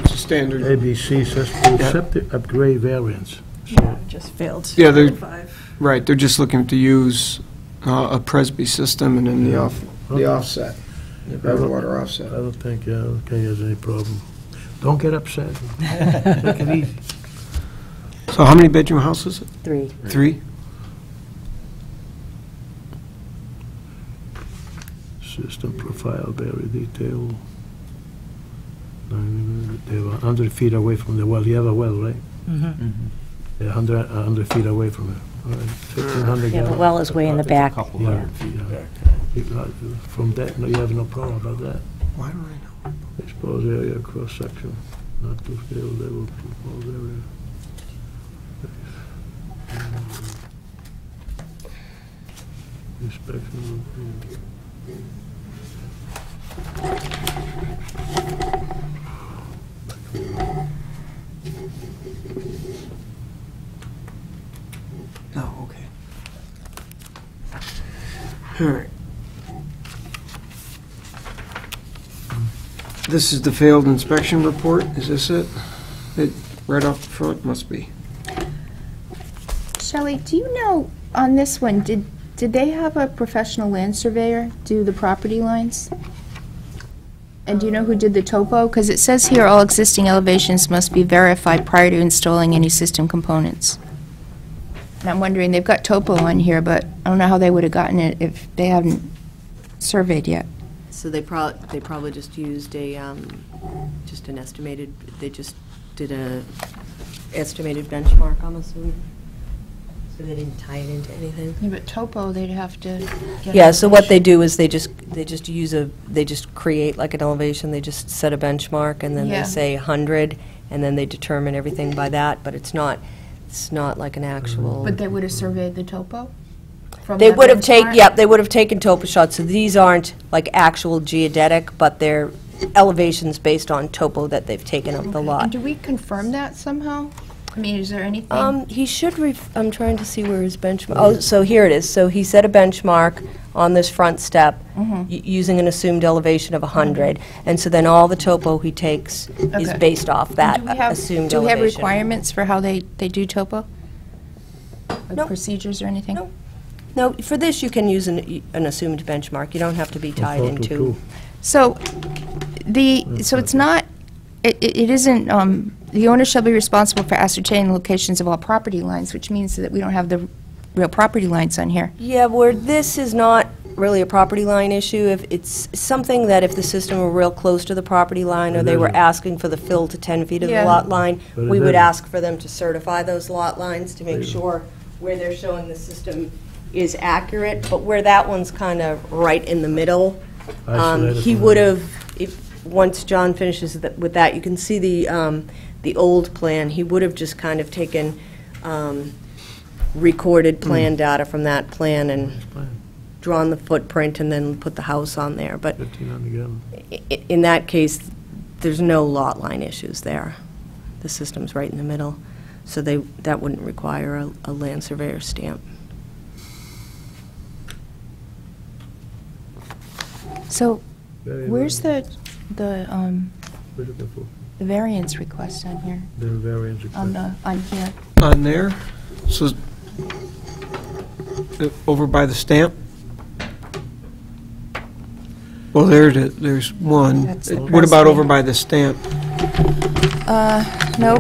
Speaker 1: It's a standard.
Speaker 6: ABC cesspool
Speaker 1: Yeah.
Speaker 6: septic upgrade variance.
Speaker 5: Yeah, it just failed.
Speaker 1: Yeah, they're-
Speaker 5: 5.
Speaker 1: Right, they're just looking to use a Presby system and then the offset, the groundwater
Speaker 6: I
Speaker 1: offset.
Speaker 6: don't think, he has any problem. Don't get upset. Take it easy.
Speaker 1: So how many bedroom house is it?
Speaker 4: 3.
Speaker 1: 3?
Speaker 6: System profile very detailed. They were 100 feet away from the well. You have a well, right? They're 100 feet away from it. All right, 1,500
Speaker 9: Yeah, the
Speaker 6: gallons.
Speaker 9: well is way in the back.
Speaker 11: couple
Speaker 6: Yeah.
Speaker 11: hundred feet back.
Speaker 6: From that, no, you have no problem about that.
Speaker 1: Why don't I know?
Speaker 6: Exposed area, cross-section, not to scale level, proposed area. Inspection.
Speaker 1: Oh, okay. All right. This is the failed inspection report, is this it? It, right off the front, must be.
Speaker 3: Shelley, do you know, on this one, did they have a professional land surveyor do the property lines? And do you know who did the topo? Because it says here, all existing elevations must be verified prior to installing any system components. And I'm wondering, they've got topo on here, but I don't know how they would have gotten it if they haven't surveyed yet.
Speaker 9: So they probably just used just an estimated, they just did a estimated benchmark, I'm assuming. So they didn't tie it into anything.
Speaker 3: Yeah, but topo, they'd have to get.
Speaker 9: Yeah, so what they do is they just create like an elevation, they just set a benchmark, and then
Speaker 3: Yeah.
Speaker 9: they say 100, and then they determine everything by that, but it's not like an actual.
Speaker 3: But they would have surveyed the topo? From
Speaker 9: They
Speaker 3: the
Speaker 9: would have
Speaker 3: benchmark?
Speaker 9: they would have taken topo shots, so these aren't like actual geodetic, but they're elevations based on topo that they've taken of the
Speaker 3: And
Speaker 9: lot.
Speaker 3: do we confirm that somehow? I mean, is there anything?
Speaker 9: He should, I'm trying to see where his benchmark, oh, so here it is. So he set a benchmark on this front step using an assumed elevation of 100. And so then all the topo he takes is
Speaker 3: Okay.
Speaker 9: based off that
Speaker 3: Do we have-
Speaker 9: assumed
Speaker 3: Do we have
Speaker 9: elevation.
Speaker 3: requirements for how they do topo? Like
Speaker 9: No.
Speaker 3: procedures or anything?
Speaker 9: No. No, for this you can use an assumed benchmark. You don't have to be tied
Speaker 6: Photo
Speaker 9: into.
Speaker 6: two.
Speaker 3: So, so it's not, it isn't, the owner shall be responsible for ascertaining locations of all property lines, which means that we don't have the real property lines on here.
Speaker 9: Yeah, where this is not really a property line issue, if it's something that if the system were real close to the property line, or
Speaker 6: It
Speaker 9: they were
Speaker 6: isn't.
Speaker 9: asking for the fill to 10 feet of the
Speaker 3: Yeah.
Speaker 9: lot line,
Speaker 6: But it
Speaker 9: we would
Speaker 6: isn't.
Speaker 9: ask for them to certify those lot lines to make
Speaker 6: Right.
Speaker 9: sure where they're showing the system is accurate, but where that one's kind of right in the middle,
Speaker 6: Isolated
Speaker 9: he
Speaker 6: from
Speaker 9: would
Speaker 6: that.
Speaker 9: have, once John finishes with that, you can see the old plan, he would have just kind of taken recorded plan data from that plan and
Speaker 6: Nice plan.
Speaker 9: drawn the footprint and then put the house on there. But
Speaker 6: 15 on the gun.
Speaker 9: in that case, there's no lot line issues there. The system's right in the middle, so that wouldn't require a land surveyor stamp.
Speaker 3: So,
Speaker 6: Very
Speaker 3: where's
Speaker 6: good.
Speaker 3: the
Speaker 6: We're looking for
Speaker 3: variance request on here?
Speaker 6: the variance request.
Speaker 3: On here?
Speaker 1: On there, so, over by the stamp? Well, there's one.
Speaker 3: That's the
Speaker 1: What about over
Speaker 3: precedent.
Speaker 1: by the stamp?
Speaker 3: Nope,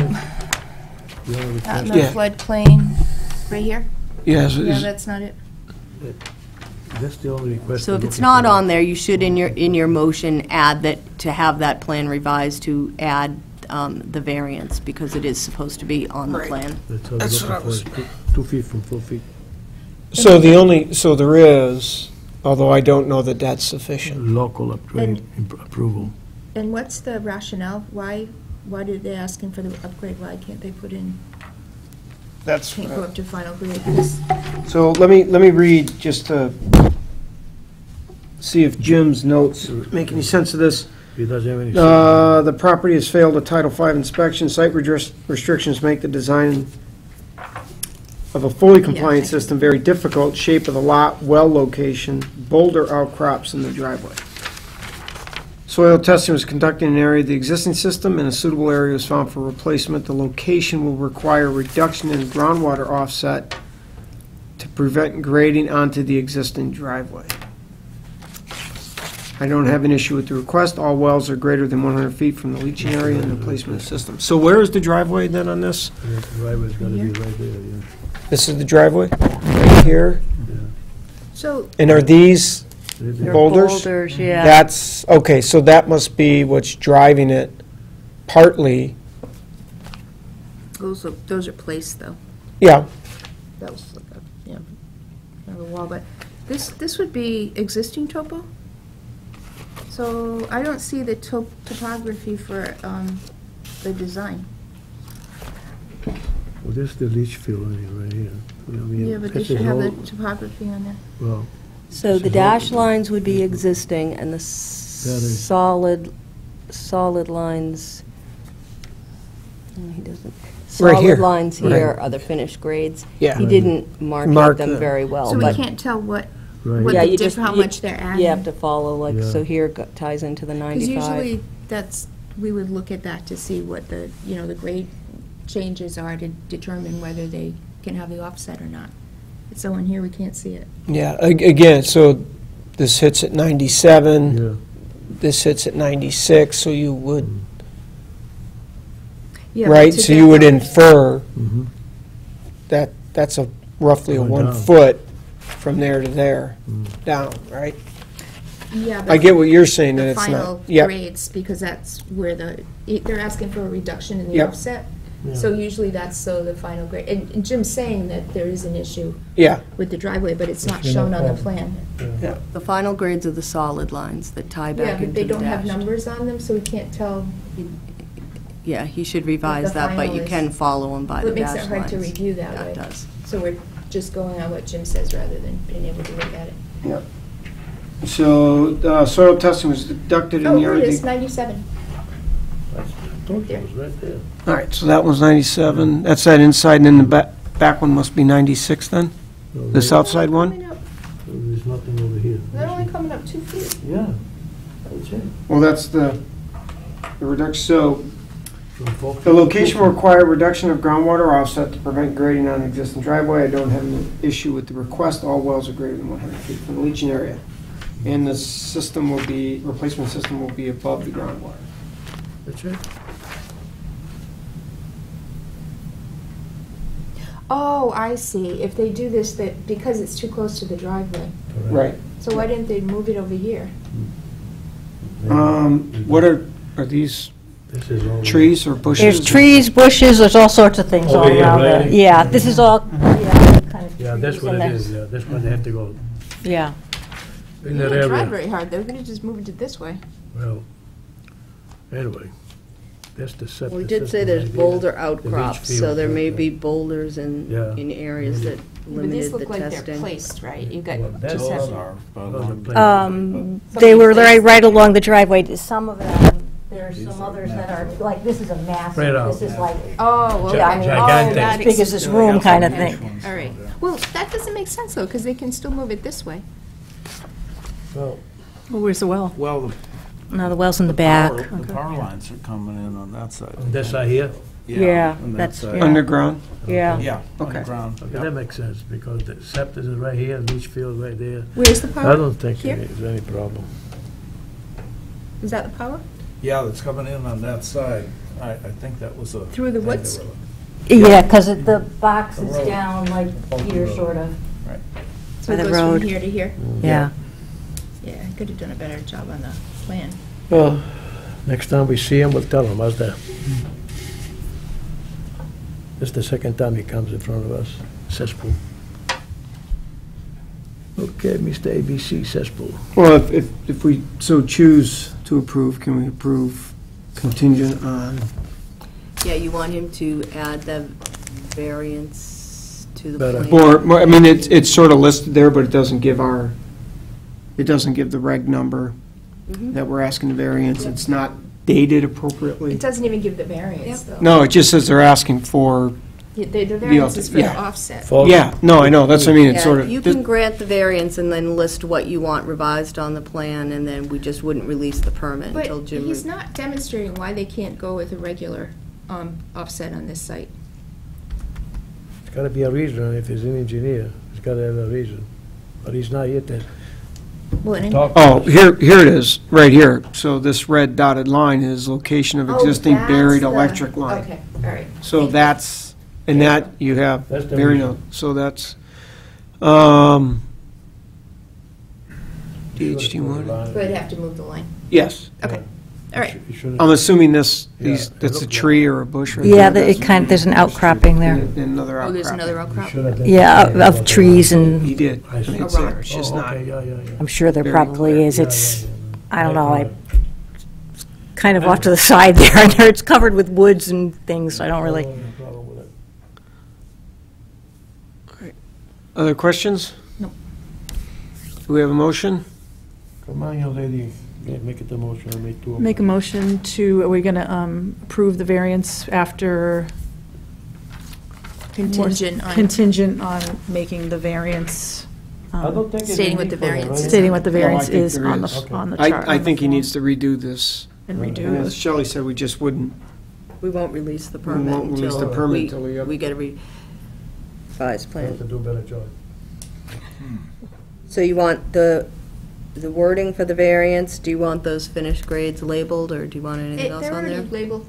Speaker 6: The only
Speaker 3: not in
Speaker 6: request-
Speaker 3: the
Speaker 1: Yeah.
Speaker 3: floodplain. Right here?
Speaker 1: Yes,
Speaker 3: Yeah, that's not it.
Speaker 6: That's the only request.
Speaker 9: So
Speaker 6: we're
Speaker 9: if it's
Speaker 6: looking
Speaker 9: not
Speaker 6: for.
Speaker 9: on there, you should, in your motion, add that, to have that plan revised, to add the variance, because it is supposed to be on the
Speaker 1: Right.
Speaker 9: plan.
Speaker 6: That's all we're
Speaker 1: That's what I
Speaker 6: looking
Speaker 1: was-
Speaker 6: for, is 2 feet from 4 feet.
Speaker 1: So so there is, although I don't know that that's sufficient.
Speaker 6: Local upgrade approval.
Speaker 3: And what's the rationale? Why did they asking for the upgrade? Why can't they put in,
Speaker 1: That's
Speaker 3: can't go up to final grade? 'Cause
Speaker 1: So let me read just to see if Jim's notes make any sense of this.
Speaker 6: He doesn't have any.
Speaker 1: The property has failed a Title V inspection. Site restrictions make the design of a fully compliant
Speaker 3: Yeah.
Speaker 1: system very difficult. Shape of the lot, well location, boulder outcrops in the driveway. Soil testing was conducted in an area of the existing system, and a suitable area was found for replacement. The location will require reduction in groundwater offset to prevent grading onto the existing driveway. I don't have an issue with the request. All wells are greater than 100 feet from the leaching area and the placement of the system. So where is the driveway then on this?
Speaker 6: The driveway's gotta be right there, yeah.
Speaker 1: This is the driveway, right here?
Speaker 3: So,
Speaker 1: And are these
Speaker 9: They're
Speaker 1: boulders?
Speaker 9: Boulders, yeah.
Speaker 1: That's, okay, so that must be what's driving it partly.
Speaker 3: those are placed, though.
Speaker 1: Yeah,
Speaker 3: That was, yeah, on the wall, but this would be existing topo? So I don't see the topography for the design.
Speaker 6: Well, this is the leach field right here. I mean,
Speaker 3: Yeah, but they
Speaker 6: this
Speaker 3: should
Speaker 6: is
Speaker 3: have the
Speaker 6: all-
Speaker 3: topography on there.
Speaker 6: Well,
Speaker 9: So the dash lines would be existing, and the solid lines, no, he doesn't.
Speaker 1: Right here.
Speaker 9: Solid lines
Speaker 1: Right.
Speaker 9: here are the finished grades.
Speaker 1: Yeah.
Speaker 9: He didn't mark
Speaker 1: Mark
Speaker 9: them
Speaker 1: the-
Speaker 9: very well,
Speaker 3: So we
Speaker 9: but.
Speaker 3: can't tell what
Speaker 6: Right.
Speaker 9: Yeah,
Speaker 3: the
Speaker 9: you just-
Speaker 3: how
Speaker 9: you-
Speaker 3: much they're adding?
Speaker 9: You have to follow, like,
Speaker 6: Yeah.
Speaker 9: so here ties into the
Speaker 3: Because
Speaker 9: 95.
Speaker 3: usually we would look at that to see what the, the grade changes are to determine whether they can have the offset or not. So in here, we can't see it.
Speaker 1: Yeah, again, so this hits at 97,
Speaker 6: Yeah.
Speaker 1: this hits at 96, so you would,
Speaker 3: Yeah,
Speaker 1: right?
Speaker 3: but to
Speaker 1: So
Speaker 3: get
Speaker 1: you would
Speaker 3: the-
Speaker 1: infer
Speaker 6: Mhm.
Speaker 1: that that's roughly a
Speaker 6: Going
Speaker 1: 1
Speaker 6: down.
Speaker 1: foot from there to there, down, right?
Speaker 3: Yeah,
Speaker 1: I
Speaker 3: but
Speaker 1: get what you're saying, that
Speaker 3: the
Speaker 1: it's
Speaker 3: final
Speaker 1: not, yeah,
Speaker 3: grades, because that's where they're asking for a reduction in the
Speaker 1: Yep.
Speaker 3: offset. So usually that's so the final grade, and Jim's saying that there is an issue
Speaker 1: yeah,
Speaker 3: with the driveway, but it's not
Speaker 6: There's no
Speaker 3: shown on the
Speaker 6: problem.
Speaker 3: plan.
Speaker 9: The final grades are the solid lines that tie
Speaker 3: Yeah,
Speaker 9: back
Speaker 3: but
Speaker 9: into
Speaker 3: they
Speaker 9: the
Speaker 3: don't have
Speaker 9: dashed.
Speaker 3: numbers on them, so we can't tell.
Speaker 9: Yeah, he should revise
Speaker 3: the
Speaker 9: that, but you
Speaker 3: final is.
Speaker 9: can follow them by the
Speaker 3: It makes
Speaker 9: dashed
Speaker 3: it
Speaker 9: lines.
Speaker 3: hard to review that way.
Speaker 9: That does.
Speaker 3: So we're just going on what Jim says rather than being able to look at it.
Speaker 1: yeah. So, soil testing was deducted in
Speaker 3: Oh,
Speaker 1: the
Speaker 3: here it is,
Speaker 1: RD.
Speaker 3: 97.
Speaker 6: I told you it was right there.
Speaker 1: All right, so that was 97, that's that inside, and then the back one must be 96 then?
Speaker 6: No,
Speaker 1: The
Speaker 6: there-
Speaker 1: south side one?
Speaker 3: Coming up-
Speaker 6: There's nothing over here.
Speaker 3: They're only coming up 2 feet.
Speaker 6: Yeah, that's it.
Speaker 1: Well, that's the reduction, so
Speaker 6: From 4 feet
Speaker 1: the
Speaker 6: to
Speaker 1: location
Speaker 6: 2
Speaker 1: will
Speaker 6: feet.
Speaker 1: require reduction of groundwater offset to prevent grading on the existing driveway. I don't have an issue with the request. All wells are greater than 100 feet from the leaching area. And the system will be, replacement system will be above the groundwater.
Speaker 6: That's it.
Speaker 3: Oh, I see. If they do this, that because it's too close to the driveway.
Speaker 1: Right.
Speaker 3: So why didn't they move it over here?
Speaker 1: What are these
Speaker 6: This is all.
Speaker 1: trees or bushes?
Speaker 12: There's trees, bushes, there's all sorts of things all
Speaker 6: Over here,
Speaker 12: around there.
Speaker 6: right?
Speaker 12: Yeah, this is all, kind of
Speaker 6: Yeah, that's
Speaker 12: trees
Speaker 6: what
Speaker 12: and
Speaker 6: it
Speaker 12: that-
Speaker 6: is, yeah, that's why they have to go
Speaker 12: Yeah.
Speaker 6: in
Speaker 3: They
Speaker 6: that
Speaker 3: didn't try
Speaker 6: area.
Speaker 3: very hard. They could have just moved it this way.
Speaker 6: Well, anyway, that's the septic
Speaker 9: We did say
Speaker 6: system
Speaker 9: there's
Speaker 6: right here.
Speaker 9: boulder
Speaker 6: The
Speaker 9: outcrops,
Speaker 6: leach
Speaker 9: so there
Speaker 6: field
Speaker 9: may
Speaker 6: right
Speaker 9: be
Speaker 6: there.
Speaker 9: boulders
Speaker 6: Yeah.
Speaker 9: in areas that
Speaker 3: But these
Speaker 9: limited the
Speaker 3: look like they're
Speaker 9: testing.
Speaker 3: placed, right? You got
Speaker 6: Well, that's
Speaker 3: just have.
Speaker 6: those are places.
Speaker 12: They were right along the driveway. Some of them, there's some others that are, like, this is a massive,
Speaker 6: Spread out.
Speaker 12: this is like,
Speaker 3: Oh, okay.
Speaker 12: yeah, I mean,
Speaker 6: Gigantic.
Speaker 3: Oh, that
Speaker 12: as big as this room kind of thing.
Speaker 3: All right. Well, that doesn't make sense though, because they can still move it this way.
Speaker 6: Well,
Speaker 5: Well, where's the well?
Speaker 11: Well,
Speaker 12: No, the well's in the back.
Speaker 11: the power lines are coming in on that side.
Speaker 6: on this side here,
Speaker 12: Yeah,
Speaker 11: on that
Speaker 12: that's,
Speaker 11: side.
Speaker 12: yeah.
Speaker 1: Underground?
Speaker 12: Yeah.
Speaker 11: Yeah,
Speaker 1: Okay.
Speaker 11: underground.
Speaker 6: okay,
Speaker 11: Yep.
Speaker 6: that makes sense, because the septic is right here, leach field right there.
Speaker 3: Where's the power?
Speaker 6: I don't think
Speaker 3: Here?
Speaker 6: there's any problem.
Speaker 3: Is that the power?
Speaker 11: Yeah, it's coming in on that side. I think that was a.
Speaker 3: Through the woods?
Speaker 12: Yeah, because the box is
Speaker 11: The road.
Speaker 12: down like here,
Speaker 6: road.
Speaker 12: sort of.
Speaker 3: So it
Speaker 12: By the
Speaker 3: goes
Speaker 12: road.
Speaker 3: from here to here?
Speaker 12: Yeah.
Speaker 3: Yeah, I could have done a better job on the plan.
Speaker 6: Well, next time we see him, we'll tell him, how's that? This is the second time he comes in front of us, cesspool. Okay, Mr. ABC cesspool.
Speaker 1: Well, if we so choose to approve, can we approve contingent on?
Speaker 9: Yeah, you want him to add the variance to the
Speaker 6: Better.
Speaker 9: plan.
Speaker 1: Or, I mean, it's sort of listed there, but it doesn't give it doesn't give the reg number that we're asking the variance. It's not dated appropriately.
Speaker 3: It doesn't even give the variance though.
Speaker 1: No, it just says they're asking for,
Speaker 3: The variance is for the
Speaker 1: yeah.
Speaker 3: offset.
Speaker 6: False-
Speaker 1: yeah, no, I know, that's what I mean, it's
Speaker 9: Yeah,
Speaker 1: sort of.
Speaker 9: you can grant the variance and then list what you want revised on the plan, and then we just wouldn't release the permit until
Speaker 3: But
Speaker 9: Jim.
Speaker 3: he's not demonstrating why they can't go with a regular offset on this site.
Speaker 6: It's gotta be a reason, if he's an engineer, he's gotta have a reason. But he's not yet there.
Speaker 3: Well, and
Speaker 1: Oh, here it is, right here. So this red dotted line is location of existing buried electric line.
Speaker 3: Okay, all right.
Speaker 1: So
Speaker 3: Thank you.
Speaker 1: that's, and that you have
Speaker 6: That's the
Speaker 1: buried,
Speaker 6: reason.
Speaker 1: so that's, DHT one,
Speaker 3: But I'd have to move the line.
Speaker 1: yes.
Speaker 3: Okay, all right.
Speaker 1: I'm assuming this,
Speaker 6: Yeah,
Speaker 1: these,
Speaker 6: it
Speaker 1: that's a
Speaker 6: looked
Speaker 1: tree or a bush right
Speaker 12: Yeah,
Speaker 1: there.
Speaker 12: it kind of, there's an outcropping there.
Speaker 1: And another
Speaker 3: Oh, there's
Speaker 1: outcrop.
Speaker 3: another outcrop?
Speaker 12: Yeah, of trees and
Speaker 1: He did.
Speaker 6: I see.
Speaker 1: It's there, it's just
Speaker 6: Oh,
Speaker 1: not.
Speaker 6: okay, yeah, yeah, yeah.
Speaker 12: I'm sure there
Speaker 1: Very
Speaker 12: probably
Speaker 1: clear.
Speaker 12: is.
Speaker 6: Yeah,
Speaker 12: It's,
Speaker 6: yeah,
Speaker 12: I don't know, it's kind of off to the side there, and it's covered with woods and things, so I don't really.
Speaker 6: Oh, no problem with it.
Speaker 1: Other questions?
Speaker 3: No.
Speaker 1: Do we have a motion?
Speaker 6: Come on, young lady, yeah, make it the motion, I make two of them.
Speaker 5: Make a motion to, are we going to approve the variance after? Contingent on making the variance,
Speaker 6: I don't think it's
Speaker 3: Stating
Speaker 6: a
Speaker 3: what
Speaker 6: need
Speaker 3: the
Speaker 6: for that,
Speaker 3: variance
Speaker 6: right?
Speaker 3: is.
Speaker 5: stating what the
Speaker 1: No, I
Speaker 5: variance
Speaker 1: think
Speaker 5: is
Speaker 1: there
Speaker 5: on
Speaker 1: is.
Speaker 5: the chart.
Speaker 1: I think he needs to redo this.
Speaker 5: And
Speaker 1: And
Speaker 5: redo
Speaker 1: as
Speaker 5: it.
Speaker 1: Shelley said, we just wouldn't,
Speaker 4: We won't release the
Speaker 1: we
Speaker 4: permit
Speaker 1: won't release the
Speaker 4: until
Speaker 1: permit until we.
Speaker 4: we get a revised
Speaker 6: I have to
Speaker 4: plan.
Speaker 6: do a better job.
Speaker 4: So you want the wording for the variance, do you want those finished grades labeled, or do you want anything else on there?
Speaker 3: labeled.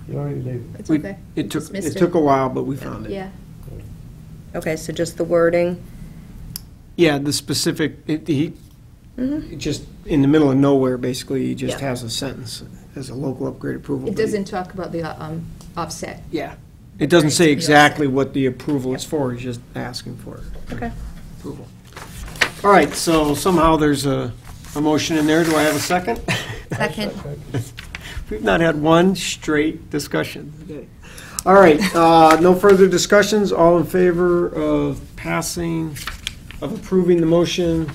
Speaker 6: You already labeled.
Speaker 3: It's
Speaker 1: We-
Speaker 3: okay.
Speaker 1: It took,
Speaker 3: Just missed
Speaker 1: it took a while, but we found it.
Speaker 3: Yeah.
Speaker 4: Okay, so just the wording?
Speaker 1: Yeah, the specific, he, it just, in the middle of nowhere, basically, he just
Speaker 4: Yeah.
Speaker 1: has a sentence as a local upgrade approval.
Speaker 3: It doesn't talk about the offset.
Speaker 1: Yeah. It doesn't say
Speaker 3: Right,
Speaker 1: exactly what the approval is for, he's just asking for
Speaker 5: Okay.
Speaker 1: approval. All right, so somehow there's a motion in there. Do I have a second?
Speaker 3: Second.
Speaker 1: We've not had one straight discussion today. All right, no further discussions. All in favor of passing, of approving the motion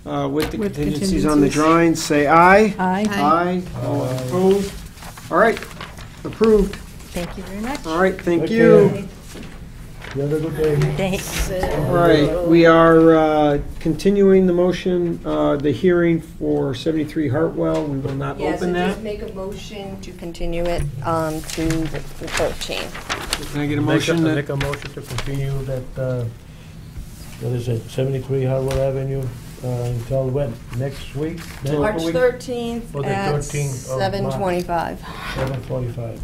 Speaker 1: with the
Speaker 5: With
Speaker 1: contingencies on the
Speaker 5: contingencies.
Speaker 1: drawings, say aye.
Speaker 5: Aye.
Speaker 1: Aye. All opposed? All right, approved.
Speaker 3: Thank you very much.
Speaker 1: All right, thank
Speaker 6: Okay.
Speaker 1: you.
Speaker 6: You have a good day.
Speaker 3: Thanks.
Speaker 1: All right, we are continuing the motion, the hearing for 73 Hartwell. We will not
Speaker 4: Yeah, so
Speaker 1: open that.
Speaker 4: just make a motion to continue it to the 13th.
Speaker 1: Can I get a motion that?
Speaker 6: Make a motion to continue that, what is it, 73 Harvard Avenue, until when? Next week? Next
Speaker 4: March
Speaker 6: week?
Speaker 4: 13th
Speaker 6: For the
Speaker 4: at
Speaker 6: 13th of March.
Speaker 4: 7:25.
Speaker 6: 7:45.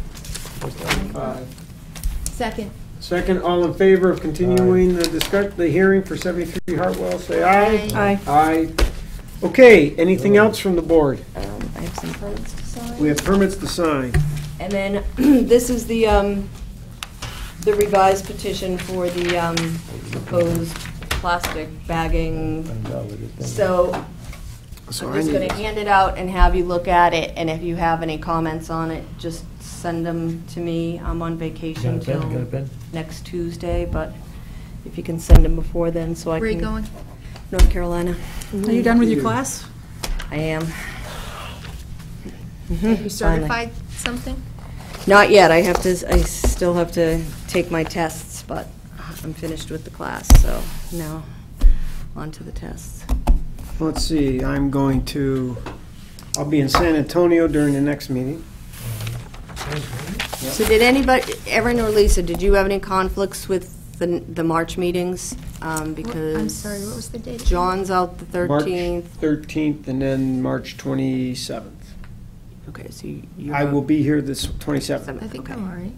Speaker 3: Second.
Speaker 1: Second, all in favor of continuing the hearing for 73 Hartwell, say aye.
Speaker 5: Aye.
Speaker 1: Aye. Okay, anything else from the board?
Speaker 4: I have some permits to sign.
Speaker 1: We have permits to sign.
Speaker 4: And then, this is the revised petition for the proposed plastic bagging.
Speaker 6: And that was the thing.
Speaker 4: So,
Speaker 1: So
Speaker 4: I'm
Speaker 1: I
Speaker 4: just
Speaker 1: need
Speaker 4: gonna hand it out and have you look at it, and if you have any comments on it, just send them to me. I'm on vacation
Speaker 6: Got a pen? Got a
Speaker 4: till
Speaker 6: pen?
Speaker 4: next Tuesday, but if you can send them before then, so I can.
Speaker 3: Where are you going?
Speaker 4: North Carolina.
Speaker 5: Are you done with your class?
Speaker 4: I am.
Speaker 3: Have you
Speaker 4: Finally.
Speaker 3: certified something?
Speaker 4: Not yet, I still have to take my tests, but I'm finished with the class, so now on to the tests.
Speaker 1: Let's see, I'll be in San Antonio during the next meeting.
Speaker 4: So did anybody, Erin or Lisa, did you have any conflicts with the March meetings? Because
Speaker 3: I'm sorry, what was the date?
Speaker 4: John's out the
Speaker 1: March
Speaker 4: 13th.
Speaker 1: 13th and then March 27th.
Speaker 4: Okay, so you.
Speaker 1: I will be here this 27th.
Speaker 3: I think I'm all right.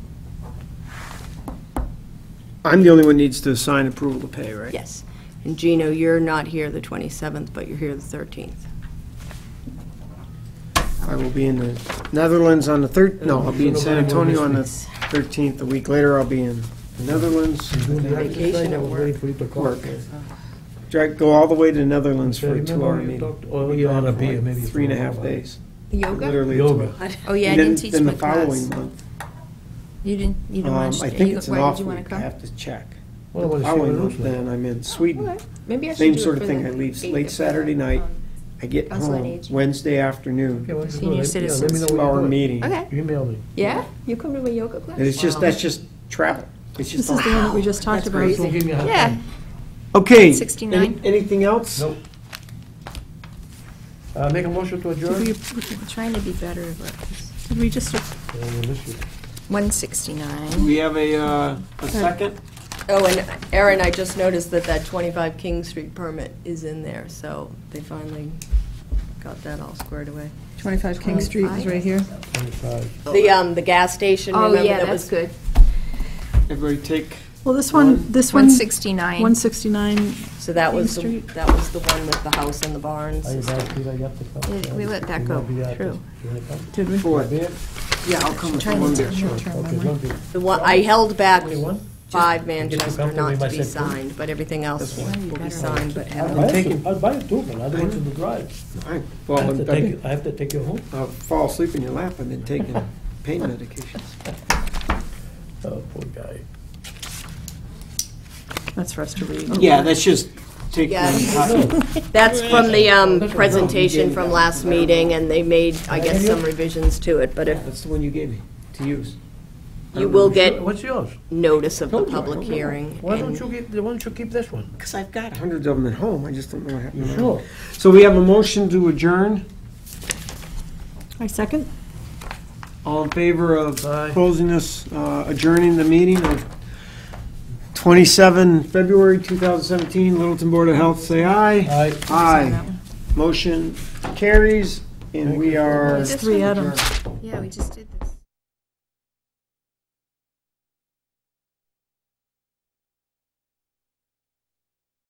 Speaker 1: I'm the only one needs to sign approval to pay, right?
Speaker 4: Yes. And Gino, you're not here the 27th, but you're here the 13th.
Speaker 1: I will be in the Netherlands on the I'll be in San Antonio on the 13th. A week later, I'll be in the Netherlands.
Speaker 6: Doing the
Speaker 4: Vacation
Speaker 6: exercise, I
Speaker 4: or
Speaker 6: was
Speaker 4: work?
Speaker 6: waiting for you to call.
Speaker 1: Go all the way to the Netherlands for a
Speaker 6: Remember
Speaker 1: 2-hour
Speaker 6: when you
Speaker 1: meeting.
Speaker 6: talked- oh, you're on a beer, maybe.
Speaker 1: 3.5 days.
Speaker 3: Yoga?
Speaker 1: Literally.
Speaker 6: Yoga.
Speaker 3: Oh, yeah, I
Speaker 1: And
Speaker 3: didn't teach
Speaker 1: then
Speaker 3: my
Speaker 1: the
Speaker 3: class.
Speaker 1: following month.
Speaker 3: You didn't want to?
Speaker 1: I think it's an off
Speaker 3: Why did you want
Speaker 1: week.
Speaker 3: to
Speaker 1: I
Speaker 3: come?
Speaker 1: have to check.
Speaker 6: Well, I
Speaker 1: The
Speaker 6: wanna see
Speaker 1: following
Speaker 6: what it
Speaker 1: month,
Speaker 6: looks like.
Speaker 1: then I'm in Sweden.
Speaker 3: Okay. Maybe I should
Speaker 1: Same
Speaker 3: do
Speaker 1: sort
Speaker 3: it
Speaker 1: of
Speaker 3: for
Speaker 1: thing.
Speaker 3: the
Speaker 1: I leave
Speaker 3: 8th
Speaker 1: late
Speaker 3: of
Speaker 1: Saturday night. I get
Speaker 3: Council on
Speaker 1: home
Speaker 3: Aging.
Speaker 1: Wednesday afternoon.
Speaker 6: Okay, what you do,
Speaker 3: Senior
Speaker 6: let me-
Speaker 3: citizens.
Speaker 6: let me know what you're
Speaker 1: 2-hour
Speaker 6: doing.
Speaker 1: meeting.
Speaker 3: Okay.
Speaker 6: Email me.
Speaker 3: Yeah? You come to my yoga class?
Speaker 1: And it's just, that's just travel. It's just.
Speaker 5: This is the one that we just talked
Speaker 1: That's
Speaker 5: about.
Speaker 6: Don't give me a hard
Speaker 3: Yeah.
Speaker 6: time.
Speaker 1: Okay.
Speaker 3: 69.
Speaker 1: Anything else?
Speaker 6: Nope. Make a motion to
Speaker 5: Did
Speaker 6: adjourn?
Speaker 5: we,
Speaker 3: I'm trying to be better about this.
Speaker 5: did we just,
Speaker 6: Yeah, we miss you.
Speaker 3: 169.
Speaker 1: We have a second?
Speaker 4: Oh, and Erin, I just noticed that 25 King Street permit is in there, so they finally got that all squared away.
Speaker 5: 25 King Street is right here?
Speaker 6: 25.
Speaker 4: The gas station,
Speaker 3: Oh,
Speaker 4: remember
Speaker 3: yeah,
Speaker 4: that
Speaker 3: that's
Speaker 4: was.
Speaker 3: good.
Speaker 1: Everybody take,
Speaker 5: Well, this one,
Speaker 3: 169.
Speaker 5: 169,
Speaker 4: So that was,
Speaker 5: King Street.
Speaker 4: that was the one with the house and the barns.
Speaker 6: Are you guys, Peter, you have to come?
Speaker 3: Yeah, we let that
Speaker 6: You
Speaker 3: go
Speaker 6: might be out
Speaker 3: through.
Speaker 6: there. You wanna come?
Speaker 5: did we?
Speaker 1: for
Speaker 6: Beer?
Speaker 1: Yeah, I'll come with
Speaker 3: Trying
Speaker 1: one
Speaker 3: to
Speaker 1: beer.
Speaker 3: tell you.
Speaker 6: Okay, one beer.
Speaker 4: The one, I held back
Speaker 6: Only one?
Speaker 4: 5
Speaker 6: Get
Speaker 4: Manchester
Speaker 6: you comfortable
Speaker 4: not
Speaker 6: in
Speaker 4: to
Speaker 6: my
Speaker 4: be
Speaker 6: section?
Speaker 4: signed, but everything else will be signed, but
Speaker 6: I'll
Speaker 4: haven't.
Speaker 6: buy it too, but I don't want you to drive.
Speaker 1: Fine.
Speaker 6: I
Speaker 1: Well,
Speaker 6: have to take you- I have to take you home.
Speaker 1: I'll fall asleep in your lap. I've been taking pain medications.
Speaker 6: Oh, poor guy.
Speaker 5: That's for us to read.
Speaker 1: Yeah, that's just take
Speaker 9: Yeah.
Speaker 1: the
Speaker 9: That's from the presentation from last meeting, and they made, I guess, some revisions to it, but if
Speaker 1: That's the one you gave me to use.
Speaker 9: you will get
Speaker 6: What's yours?
Speaker 9: notice of the
Speaker 1: Told you, I
Speaker 9: public
Speaker 1: don't know.
Speaker 9: hearing.
Speaker 6: Why
Speaker 9: and-
Speaker 6: don't you keep this one?
Speaker 1: Because I've got hundreds of them at home, I just don't know what happened. to mine.
Speaker 6: Sure.
Speaker 1: So we have a motion to adjourn.
Speaker 5: I second.
Speaker 1: All in favor of
Speaker 6: Aye.
Speaker 1: closing this, adjourning the meeting of 27 February 2017, Littleton Board of Health, say aye.
Speaker 6: Aye.
Speaker 1: Aye. Motion carries, and we are.
Speaker 5: Three items.
Speaker 3: Yeah, we just did